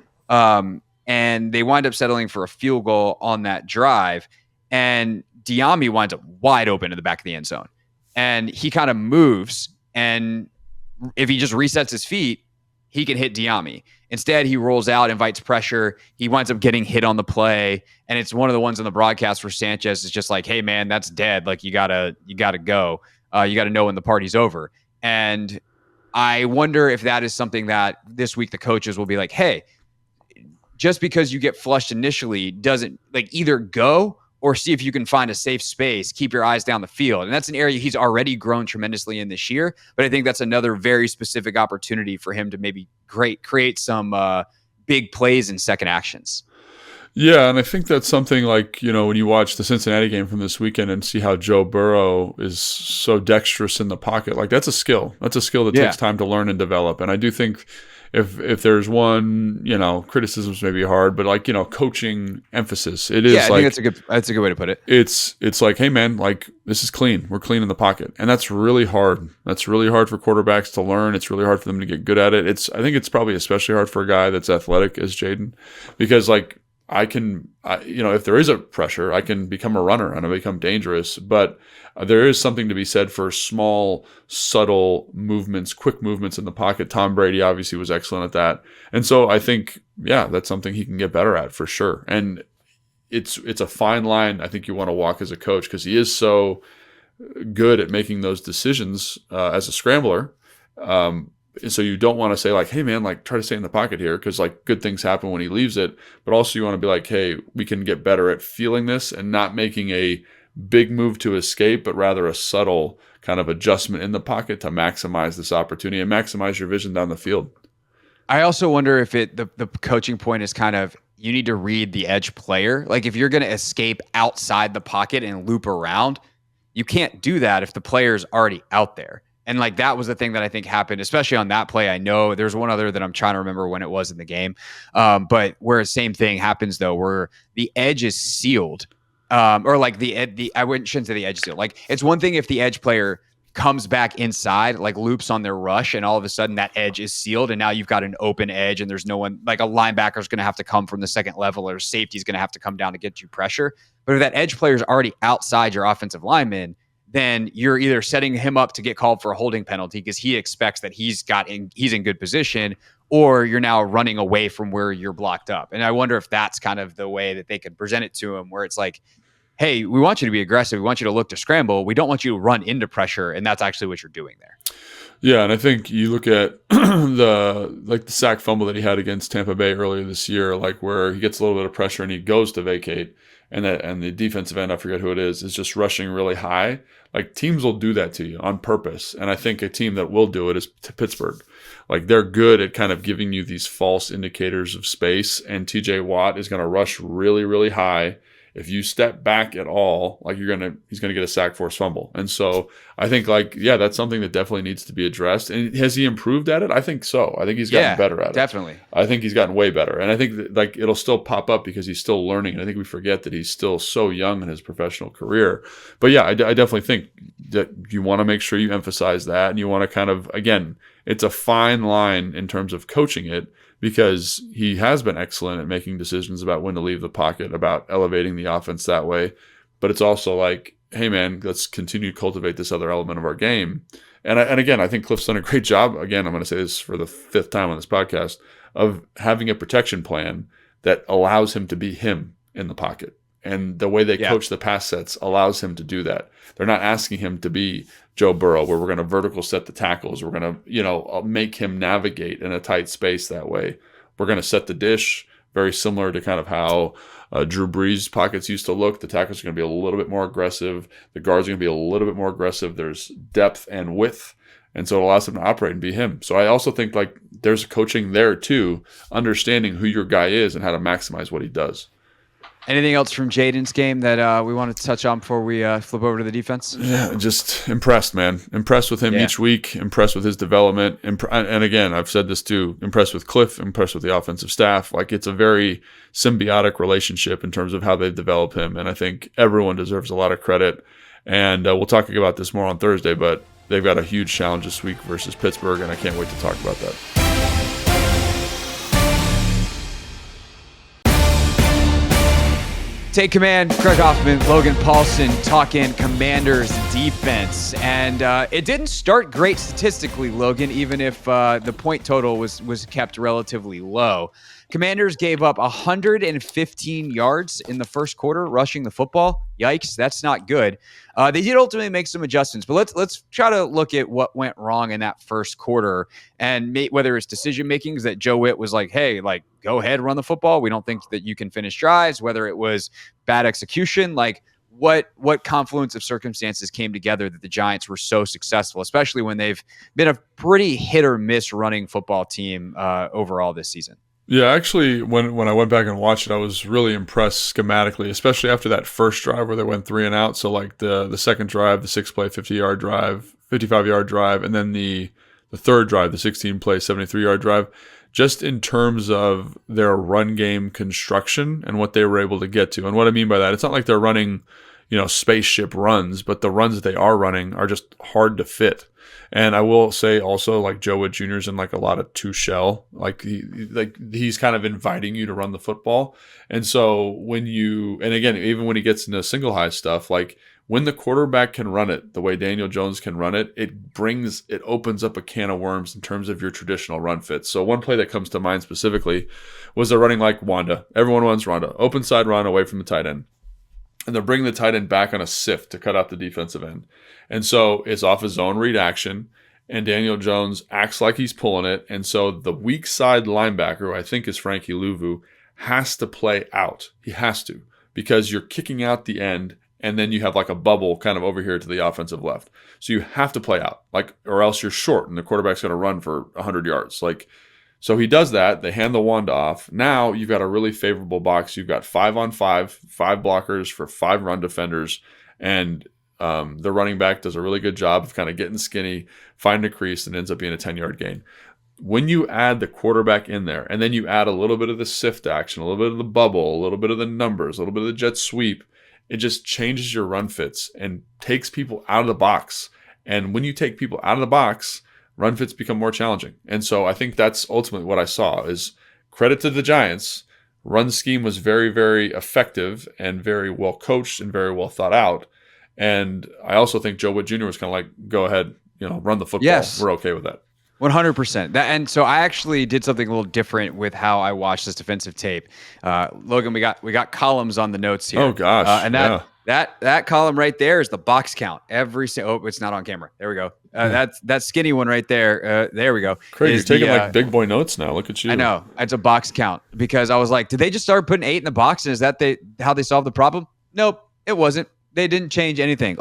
And they wind up settling for a field goal on that drive. And Diami winds up wide open in the back of the end zone. And he kind of moves. And if he just resets his feet, he can hit Diami. Instead, he rolls out, invites pressure. He winds up getting hit on the play. And it's one of the ones on the broadcast where Sanchez is just like, hey, man, that's dead. Like, you gotta go. You got to know when the party's over. And I wonder if that is something that this week the coaches will be like, hey, just because you get flushed initially doesn't, like, either go or see if you can find a safe space, keep your eyes down the field. And that's an area he's already grown tremendously in this year. But I think that's another very specific opportunity for him to maybe create some big plays and second actions. Yeah, and I think that's something like, when you watch the Cincinnati game from this weekend and see how Joe Burrow is so dexterous in the pocket, like that's a skill. That's a skill that takes time to learn and develop. And I do think if there's one, criticisms may be hard, but like, coaching emphasis, it is I think that's a good way to put it. It's like, hey man, like this is clean. We're clean in the pocket. And that's really hard. That's really hard for quarterbacks to learn. It's really hard for them to get good at it. I think it's probably especially hard for a guy that's athletic as Jayden, because like if there is a pressure, I can become a runner and I become dangerous, but there is something to be said for small, subtle movements, quick movements in the pocket. Tom Brady obviously was excellent at that. And so I think, that's something he can get better at for sure. And it's a fine line I think you want to walk as a coach, because he is so good at making those decisions as a scrambler. So you don't want to say like, hey man, like try to stay in the pocket here, because like good things happen when he leaves it. But also you want to be like, hey, we can get better at feeling this and not making a big move to escape, but rather a subtle kind of adjustment in the pocket to maximize this opportunity and maximize your vision down the field. I also wonder if the coaching point is kind of, you need to read the edge player. Like if you're going to escape outside the pocket and loop around, you can't do that if the player's already out there. And like that was the thing that I think happened, especially on that play. I know there's one other that I'm trying to remember when it was in the game, but where the same thing happens though, where the edge is sealed, or like shouldn't say the edge is sealed. Like it's one thing if the edge player comes back inside, like loops on their rush, and all of a sudden that edge is sealed, and now you've got an open edge, and there's no one, like a linebacker is going to have to come from the second level, or safety is going to have to come down to get you pressure. But if that edge player is already outside your offensive lineman, then you're either setting him up to get called for a holding penalty because he expects that he's in good position, or you're now running away from where you're blocked up. And I wonder if that's kind of the way that they could present it to him, where it's like, hey, we want you to be aggressive. We want you to look to scramble. We don't want you to run into pressure. And that's actually what you're doing there. Yeah, and I think you look at the sack fumble that he had against Tampa Bay earlier this year, like where he gets a little bit of pressure and he goes to vacate, and the defensive end, I forget who it is just rushing really high. Like teams will do that to you on purpose. And I think a team that will do it is Pittsburgh. Like they're good at kind of giving you these false indicators of space, and TJ Watt is going to rush really, really high. If you step back at all, like he's going to get a sack force fumble. And so I think that's something that definitely needs to be addressed. And has he improved at it? I think so. I think he's gotten better at it. Definitely. I think he's gotten way better. And I think that, it'll still pop up because he's still learning. And I think we forget that he's still so young in his professional career. But yeah, I definitely think that you want to make sure you emphasize that. And you want to kind of, again, it's a fine line in terms of coaching it, because he has been excellent at making decisions about when to leave the pocket, about elevating the offense that way. but it's also like, hey man, let's continue to cultivate this other element of our game. And again, I think Kliff's done a great job. Again, I'm going to say this for the 5th time on this podcast, of having a protection plan that allows him to be him in the pocket. And the way they coach the pass sets allows him to do that. They're not asking him to be Joe Burrow, where we're going to vertical set the tackles. We're going to, make him navigate in a tight space that way. We're going to set the dish, very similar to kind of how Drew Brees' pockets used to look. The tackles are going to be a little bit more aggressive. The guards are going to be a little bit more aggressive. There's depth and width. And so it allows him to operate and be him. So I also think like there's coaching there too, understanding who your guy is and how to maximize what he does. Anything else from Jayden's game that we want to touch on before we flip over to the defense? Yeah, just impressed, man. Impressed with him each week. Impressed with his development. And again, I've said this too. Impressed with Kliff. Impressed with the offensive staff. Like, it's a very symbiotic relationship in terms of how they've developed him. And I think everyone deserves a lot of credit. And we'll talk about this more on Thursday, but they've got a huge challenge this week versus Pittsburgh, and I can't wait to talk about that. Take command, Craig Hoffman, Logan Paulson talking Commanders defense. And it didn't start great statistically, Logan, even if the point total was kept relatively low. Commanders gave up 115 yards in the first quarter rushing the football. Yikes, that's not good. They did ultimately make some adjustments, but let's try to look at what went wrong in that first quarter, and whether it's decision making, that Joe Witt was like, hey, like, go ahead, run the football. We don't think that you can finish drives, whether it was bad execution, like what confluence of circumstances came together that the Giants were so successful, especially when they've been a pretty hit or miss running football team overall this season. Yeah, actually, when I went back and watched it, I was really impressed schematically, especially after that first drive where they went 3 and out. So like the second drive, the 6-play 50-yard drive, 55-yard drive, and then the third drive, the 16-play 73-yard drive, just in terms of their run game construction and what they were able to get to. And what I mean by that, it's not like they're running, spaceship runs, but the runs that they are running are just hard to fit. And I will say also, like, Joe Witt Jr.'s in like a lot of two shell, he's kind of inviting you to run the football. And so and again, even when he gets into single high stuff, like when the quarterback can run it the way Daniel Jones can run it, it opens up a can of worms in terms of your traditional run fits. So one play that comes to mind specifically was they're running like Wanda. Everyone runs Wanda, open side run away from the tight end. And they're bringing the tight end back on a sift to cut out the defensive end. And so it's off his zone read action, and Daniel Jones acts like he's pulling it. And so the weak side linebacker, who I think is Frankie Louvu, has to play out. He has to, because you're kicking out the end, and then you have like a bubble kind of over here to the offensive left. So you have to play out, or else you're short, and the quarterback's going to run for 100 yards. So he does that. They hand the wand off. Now you've got a really favorable box. You've got 5-on-5, 5 blockers for 5 run defenders, and the running back does a really good job of kind of getting skinny, finding a crease, and ends up being a 10-yard gain. When you add the quarterback in there, and then you add a little bit of the sift action, a little bit of the bubble, a little bit of the numbers, a little bit of the jet sweep, it just changes your run fits and takes people out of the box. And when you take people out of the box, run fits become more challenging. And so I think that's ultimately what I saw is credit to the Giants. Run scheme was very, very effective and very well coached and very well thought out. And I also think Joe Witt Jr. was kind of like, go ahead, run the football. Yes. We're okay with that. 100%. And so I actually did something a little different with how I watched this defensive tape. Logan, we got columns on the notes here. Oh gosh. And that column right there is the box count. It's not on camera. There we go. That skinny one right there. There we go. Craig, you're taking like big boy notes now. Look at you. I know. It's a box count, because I was like, did they just start putting 8 in the box? And is that how they solved the problem? Nope, it wasn't. They didn't change anything.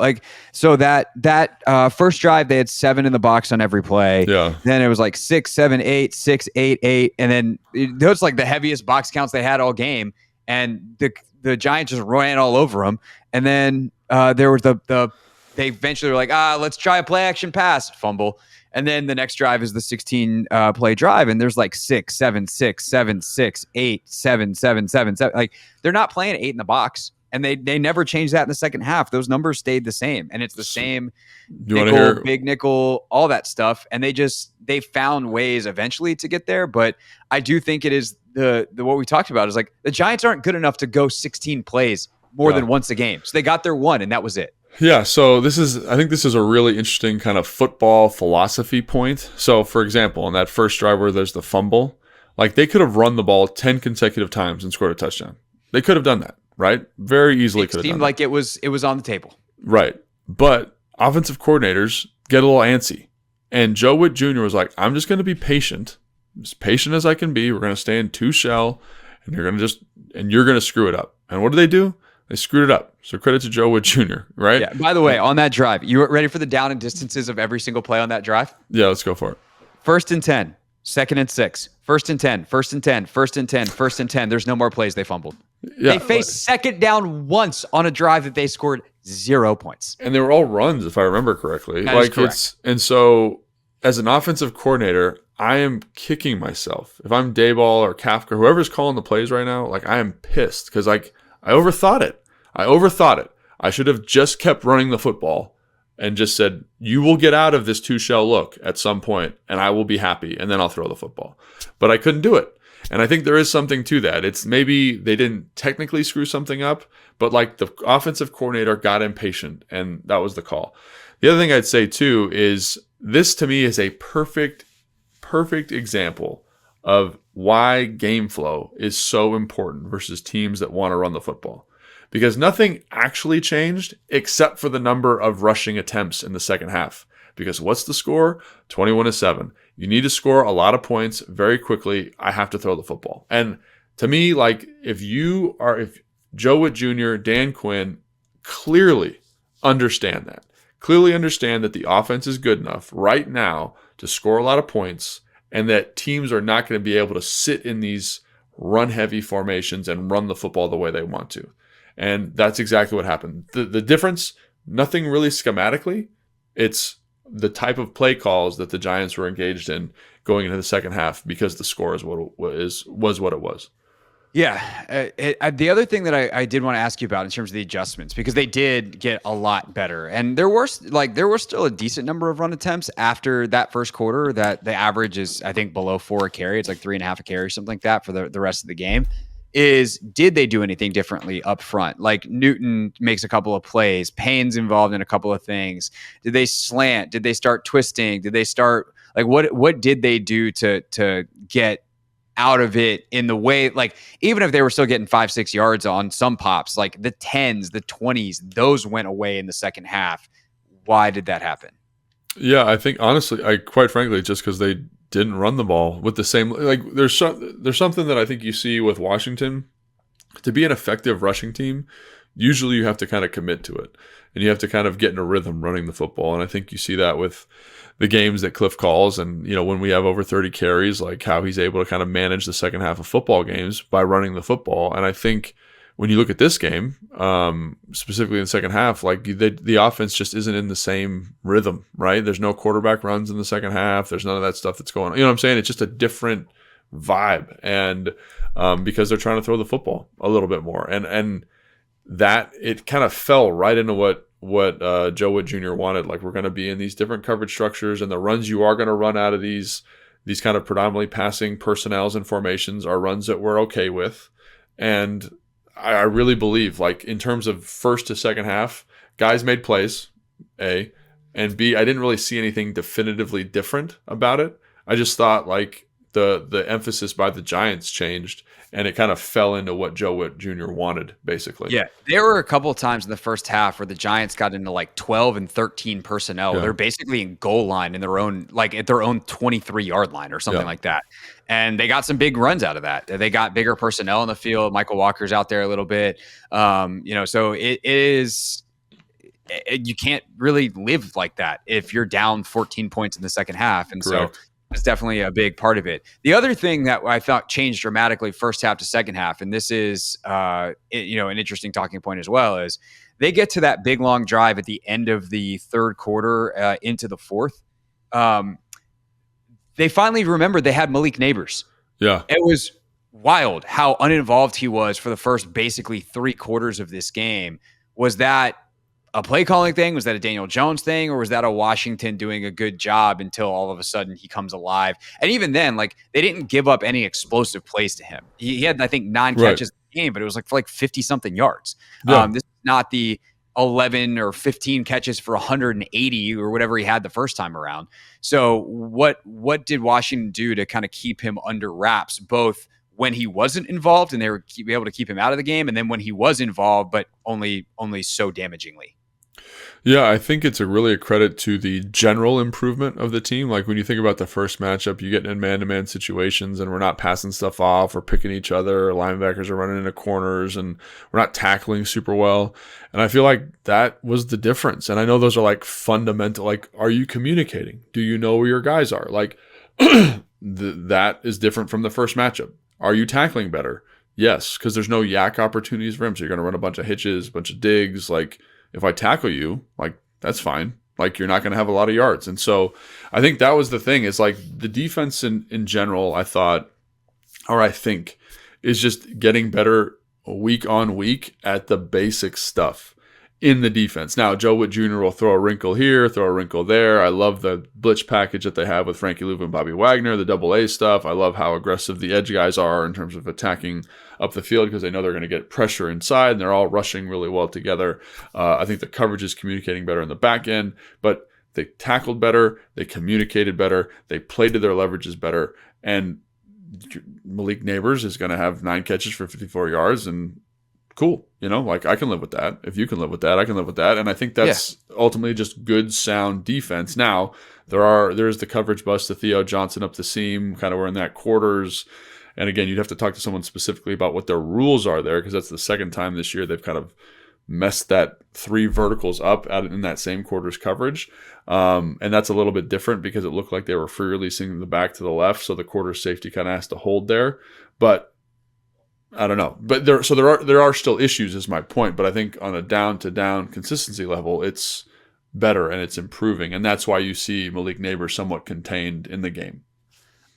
So that first drive, they had 7 in the box on every play. Yeah. Then it was like 6, 7, 8, 6, 8, 8. And then those like the heaviest box counts they had all game. And the Giants just ran all over them. And then there was they eventually were like, let's try a play action pass, fumble. And then the next drive is the 16 play drive. And there's like 6, 7, 6, 7, 6, 8, 7, 7, 7, 7. Like, they're not playing 8 in the box. And they never changed that in the second half. Those numbers stayed the same. And it's the same nickel, big nickel, all that stuff. And they found ways eventually to get there. But I do think it is the what we talked about is like the Giants aren't good enough to go 16 plays more than once a game. So they got their one, and that was it. Yeah, so I think this is a really interesting kind of football philosophy point. So, for example, on that first drive where there's the fumble, like they could have run the ball 10 consecutive times and scored a touchdown. They could have done that, right? Very easily could have done that. It seemed like it was on the table. Right. But offensive coordinators get a little antsy. And Joe Witt Jr. was like, I'm just going to be patient, as patient as I can be. We're going to stay in two shell, and you're going to screw it up. And what do? They screwed it up. So credit to Joe Witt Jr., right? Yeah. By the way, on that drive, you were ready for the down and distances of every single play on that drive? Yeah, let's go for it. 1st and 10, 2nd and 6, 1st and 10, 1st and 10, 1st and 10, 1st and 10. There's no more plays they fumbled. Yeah, they faced second down once on a drive that they scored 0 points. And they were all runs, if I remember correctly. That is correct. And so as an offensive coordinator, I am kicking myself. If I'm Dayball or Kafka, whoever's calling the plays right now, like I am pissed because like I overthought it. I should have just kept running the football and just said, you will get out of this two shell look at some point and I will be happy and then I'll throw the football. But I couldn't do it. And I think there is something to that. It's maybe they didn't technically screw something up, but like the offensive coordinator got impatient and that was the call. The other thing I'd say too is this to me is a perfect example of why game flow is so important versus teams that want to run the football. Because nothing actually changed except for the number of rushing attempts in the second half. Because what's the score? 21-7. You need to score a lot of points very quickly. I have to throw the football. And to me, like if Joe Witt Jr., Dan Quinn clearly understand that the offense is good enough right now to score a lot of points and that teams are not going to be able to sit in these run-heavy formations and run the football the way they want to. And that's exactly what happened. The difference, nothing really schematically. It's the type of play calls that the Giants were engaged in going into the second half because the score is what it was. Yeah. The other thing that I did want to ask you about in terms of the adjustments, because they did get a lot better. And there were still a decent number of run attempts after that first quarter that the average is, I think, below 4 a carry. It's like 3.5 a carry, something like that for the rest of the game. Did they do anything differently up front? Like Newton makes a couple of plays, Payne's involved in a couple of things. Did they slant? Did they start twisting? Did they start like what did they do to get out of it in the way, like even if they were still getting 5-6 yards on some pops, like the 10s, the 20s, those went away in the second half. Why did that happen? Yeah, I think honestly, quite frankly, just because they didn't run the ball with the same, like there's something that I think you see with Washington. To be an effective rushing team, usually you have to kind of commit to it and you have to kind of get in a rhythm running the football. And I think you see that with the games that Kliff calls and, when we have over 30 carries, like how he's able to kind of manage the second half of football games by running the football. And I think when you look at this game, specifically in the second half, like the offense just isn't in the same rhythm, right? There's no quarterback runs in the second half. There's none of that stuff that's going on. You know what I'm saying? It's just a different vibe. And because they're trying to throw the football a little bit more. And that it kind of fell right into what Joe Witt Jr. wanted. Like we're going to be in these different coverage structures and the runs you are going to run out of these kind of predominantly passing personnels and formations are runs that we're okay with. And I really believe, like in terms of first to second half, guys made plays, A, and B, I didn't really see anything definitively different about it. I just thought like the emphasis by the Giants changed and it kind of fell into what Joe Witt Jr. wanted, basically. Yeah, there were a couple of times in the first half where the Giants got into like 12 and 13 personnel. Yeah. They're basically in goal line in their own, like at their own 23-yard line or something like that. And they got some big runs out of that. They got bigger personnel in the field. Michael Walker's out there a little bit. So it is, you can't really live like that if you're down 14 points in the second half. And Correct. So it's definitely a big part of it. The other thing that I thought changed dramatically first half to second half, and this is, an interesting talking point as well, is they get to that big long drive at the end of the third quarter into the fourth. They finally remembered they had Malik Neighbors. Yeah. It was wild how uninvolved he was for the first basically 3 quarters of this game. Was that a play calling thing? Was that a Daniel Jones thing? Or was that a Washington doing a good job until all of a sudden he comes alive? And even then, like they didn't give up any explosive plays to him. He had, I think, 9 catches in game, but it was like for like 50 something yards. Yeah. This is not the 11 or 15 catches for 180 or whatever he had the first time around. So what did Washington do to kind of keep him under wraps, both when he wasn't involved and they were able to keep him out of the game, and then when he was involved, but only so damagingly? Yeah, I think it's really a credit to the general improvement of the team. Like when you think about the first matchup, you get in man-to-man situations and we're not passing stuff off or picking each other. Or linebackers are running into corners and we're not tackling super well. And I feel like that was the difference. And I know those are like fundamental. Like, are you communicating? Do you know where your guys are? Like that is different from the first matchup. Are you tackling better? Yes, because there's no yak opportunities for him. So you're going to run a bunch of hitches, a bunch of digs. Like, if I tackle you, like, that's fine. Like, you're not going to have a lot of yards. And so I think that was the thing, is like the defense in general, I thought, or I think, is just getting better week on week at the basic stuff in the defense. Now, Joe Witt Jr. will throw a wrinkle here, throw a wrinkle there. I love the blitz package that they have with Frankie Louv and Bobby Wagner, the double A stuff. I love how aggressive the edge guys are in terms of attacking up the field because they know they're going to get pressure inside, and they're all rushing really well together. I think the coverage is communicating better in the back end, but they tackled better, they communicated better, they played to their leverages better, and Malik Neighbors is going to have 9 catches for 54 yards, and cool. Like, I can live with that. If you can live with that, I can live with that. And I think that's ultimately just good, sound defense. Now, there's the coverage bust to Theo Johnson up the seam, kind of we're in that quarters. And again, you'd have to talk to someone specifically about what their rules are there, because that's the second time this year they've kind of messed that 3 verticals up in that same quarters coverage. And that's a little bit different because it looked like they were free releasing the back to the left. So the quarter safety kind of has to hold there. But I don't know. But there are still issues, is my point. But I think on a down-to-down consistency level, it's better and it's improving. And that's why you see Malik Neighbors somewhat contained in the game.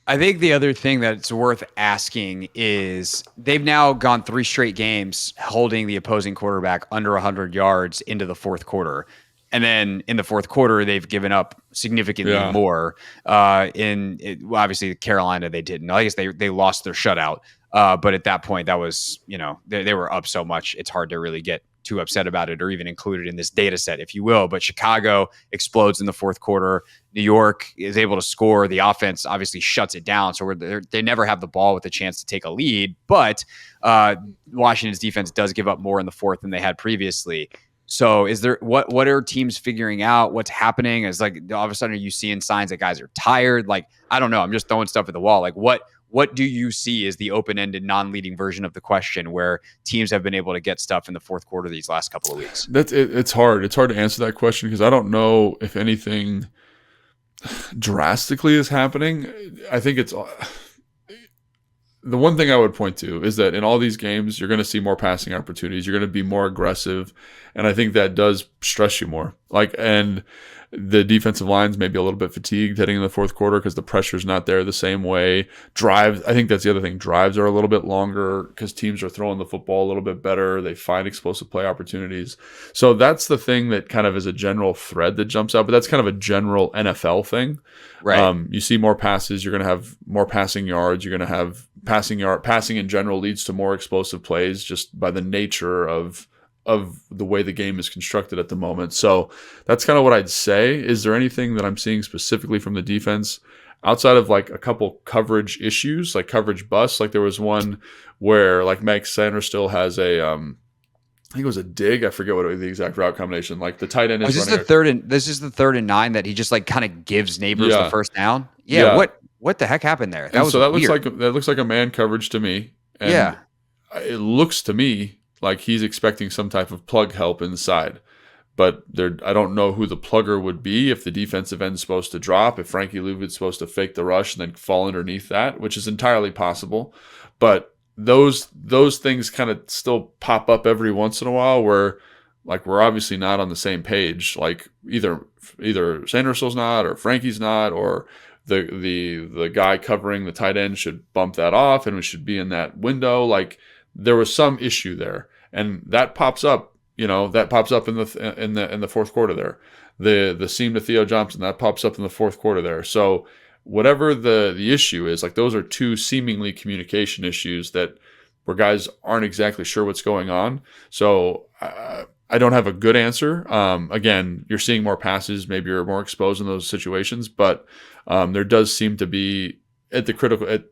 I think the other thing that's worth asking is they've now gone 3 straight games holding the opposing quarterback under 100 yards into the fourth quarter. And then in the fourth quarter, they've given up significantly more. Obviously, Carolina, they didn't. I guess they lost their shutout. But at that point, that was, they were up so much, it's hard to really get too upset about it or even include it in this data set, if you will. But Chicago explodes in the fourth quarter. New York is able to score. The offense obviously shuts it down. So they never have the ball with a chance to take a lead. But Washington's defense does give up more in the fourth than they had previously. So is there what are teams figuring out? What's happening? Is like all of a sudden are you seeing signs that guys are tired? Like, I don't know. I'm just throwing stuff at the wall. Like what do you see as the open-ended, non-leading version of the question where teams have been able to get stuff in the fourth quarter these last couple of weeks? It's hard. It's hard to answer that question because I don't know if anything drastically is happening. I think it's the one thing I would point to is that in all these games, you're going to see more passing opportunities. You're going to be more aggressive. And I think that does stress you more. And the defensive line's maybe a little bit fatigued heading in the fourth quarter because the pressure's not there the same way. Drives, I think that's the other thing. Drives are a little bit longer because teams are throwing the football a little bit better. They find explosive play opportunities. So that's the thing that kind of is a general thread that jumps out. But that's kind of a general NFL thing. Right. You see more passes. You're going to have more passing yards. You're going to have passing in general leads to more explosive plays just by the nature of the way the game is constructed at the moment. So that's kind of what I'd say. Is there anything that I'm seeing specifically from the defense outside of like a couple coverage issues, like coverage busts? Like there was one where like Mike Sanders still has a, I think it was a dig. I forget what the exact route combination. Like the tight end is running. This is the 3rd and 9 that he just like kind of gives Neighbors the first down. Yeah. What the heck happened there? That looks like a man coverage to me. And it looks to me like he's expecting some type of plug help inside. But I don't know who the plugger would be, if the defensive end's supposed to drop, if Frankie Louv is supposed to fake the rush and then fall underneath that, which is entirely possible. But those things kind of still pop up every once in a while where like we're obviously not on the same page. Like either Sanderson's not or Frankie's not, or the guy covering the tight end should bump that off and we should be in that window. Like there was some issue there, and that pops up. In the fourth quarter there. The seam to Theo Johnson, that pops up in the fourth quarter there. So whatever the issue is, like those are 2 seemingly communication issues that where guys aren't exactly sure what's going on. So I don't have a good answer. Again, you're seeing more passes. Maybe you're more exposed in those situations, but there does seem to be at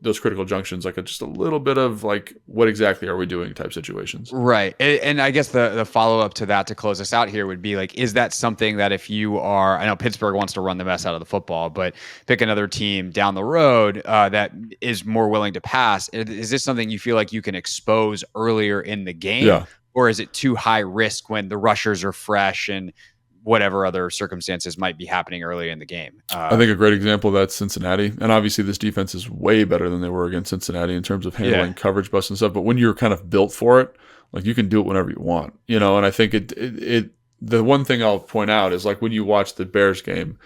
those critical junctions, like just a little bit of like, what exactly are we doing type situations. Right. And I guess the follow-up to that to close us out here would be like, is that something that if you are, I know Pittsburgh wants to run the mess out of the football, but pick another team down the road that is more willing to pass. Is this something you feel like you can expose earlier in the game? Yeah. Or is it too high risk when the rushers are fresh and whatever other circumstances might be happening early in the game? I think a great example of that's Cincinnati. And obviously this defense is way better than they were against Cincinnati in terms of handling coverage busts and stuff. But when you're kind of built for it, like you can do it whenever you want, you know? And I think the one thing I'll point out is like when you watch the Bears game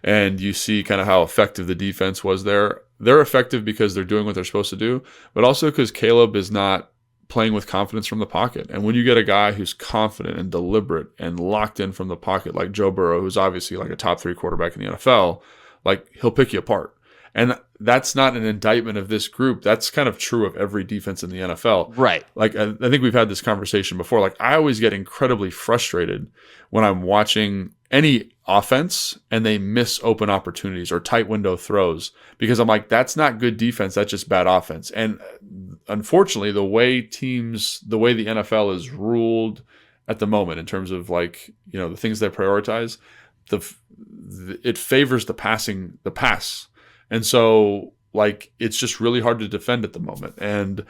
and you see kind of how effective the defense was there, they're effective because they're doing what they're supposed to do, but also because Caleb is not playing with confidence from the pocket. And when you get a guy who's confident and deliberate and locked in from the pocket, like Joe Burrow, who's obviously like a top 3 quarterback in the NFL, like he'll pick you apart. And that's not an indictment of this group. That's kind of true of every defense in the NFL. Right. Like, I think we've had this conversation before. Like, I always get incredibly frustrated when I'm watching any offense and they miss open opportunities or tight window throws, because I'm like, that's not good defense. That's just bad offense. And unfortunately, the way the NFL is ruled at the moment in terms of like, you know, the things they prioritize, it favors the pass. And so like, it's just really hard to defend at the moment. And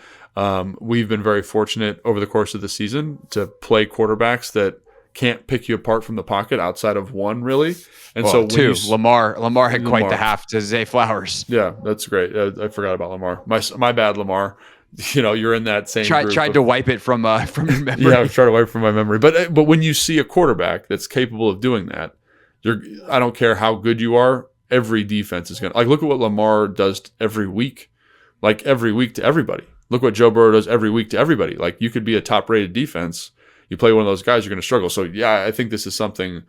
we've been very fortunate over the course of the season to play quarterbacks that can't pick you apart from the pocket outside of one, really. And so two, Lamar had quite the half to Zay Flowers. Yeah, that's great. I forgot about Lamar. My bad, Lamar. You know, you're in that same group. Tried to wipe it from your memory. Yeah, I've tried to wipe it from my memory. But when you see a quarterback that's capable of doing that, I don't care how good you are, every defense is going to, like, look at what Lamar does every week. Like every week to everybody. Look what Joe Burrow does every week to everybody. Like, you could be a top-rated defense. You play one of those guys, you're going to struggle. So, yeah, I think this is something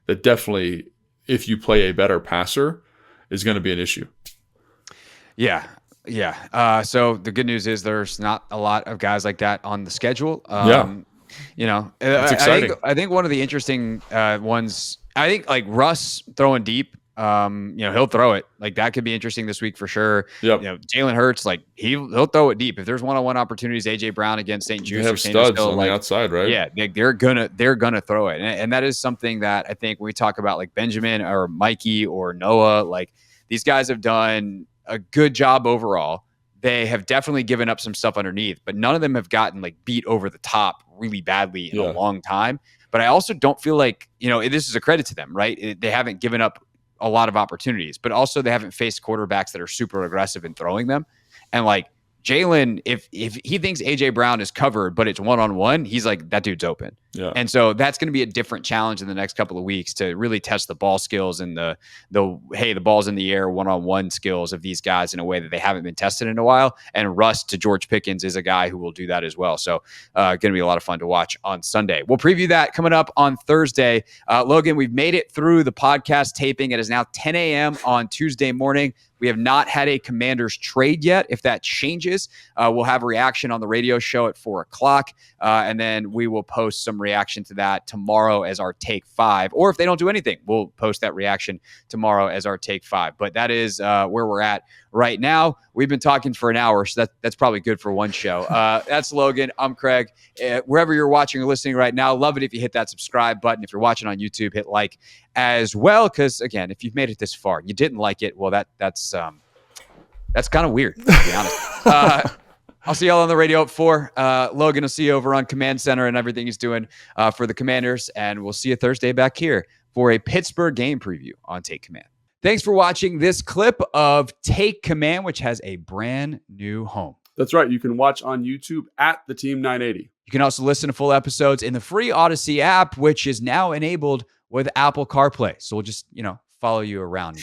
that definitely, if you play a better passer, is going to be an issue. Yeah. So the good news is there's not a lot of guys like that on the schedule. You know, it's exciting. I think one of the interesting ones, I think like Russ throwing deep, you know, he'll throw it. Like that could be interesting this week for sure. Yep. You know, Jalen Hurts, like he'll throw it deep. If there's one-on-one opportunities, AJ Brown against St. Jude's, you have studs on the outside, right? Yeah, they're gonna throw it, and that is something that I think when we talk about like Benjamin or Mikey or Noah, like these guys have done a good job overall. They have definitely given up some stuff underneath, but none of them have gotten like beat over the top really badly in a long time. But I also don't feel like, you know, this is a credit to them, right? They haven't given up a lot of opportunities, but also they haven't faced quarterbacks that are super aggressive in throwing them. And like Jalen, if he thinks AJ Brown is covered, but it's one-on-one, he's like, that dude's open. Yeah. And so that's going to be a different challenge in the next couple of weeks to really test the ball skills and the ball's in the air one-on-one skills of these guys in a way that they haven't been tested in a while. And Russ to George Pickens is a guy who will do that as well. So going to be a lot of fun to watch on Sunday. We'll preview that coming up on Thursday. Logan, we've made it through the podcast taping. It is now 10 a.m. on Tuesday morning. We have not had a Commanders trade yet. If that changes, we'll have a reaction on the radio show at 4 o'clock. And then we will post some reaction to that tomorrow as our Take 5. Or if they don't do anything, we'll post that reaction tomorrow as our Take 5. But that is where we're at right now. We've been talking for an hour, so that's probably good for one show. That's Logan. I'm Craig. Wherever you're watching or listening right now, love it if you hit that subscribe button. If you're watching on YouTube, hit like as well. Because again, if you've made it this far and you didn't like it, well, that's kind of weird, to be honest. I'll see y'all on the radio at 4. Logan will see you over on Command Center and everything he's doing for the Commanders. And we'll see you Thursday back here for a Pittsburgh game preview on Take Command. Thanks for watching this clip of Take Command, which has a brand new home. That's right. You can watch on YouTube at the Team 980. You can also listen to full episodes in the free Odyssey app, which is now enabled with Apple CarPlay. So we'll just, follow you around.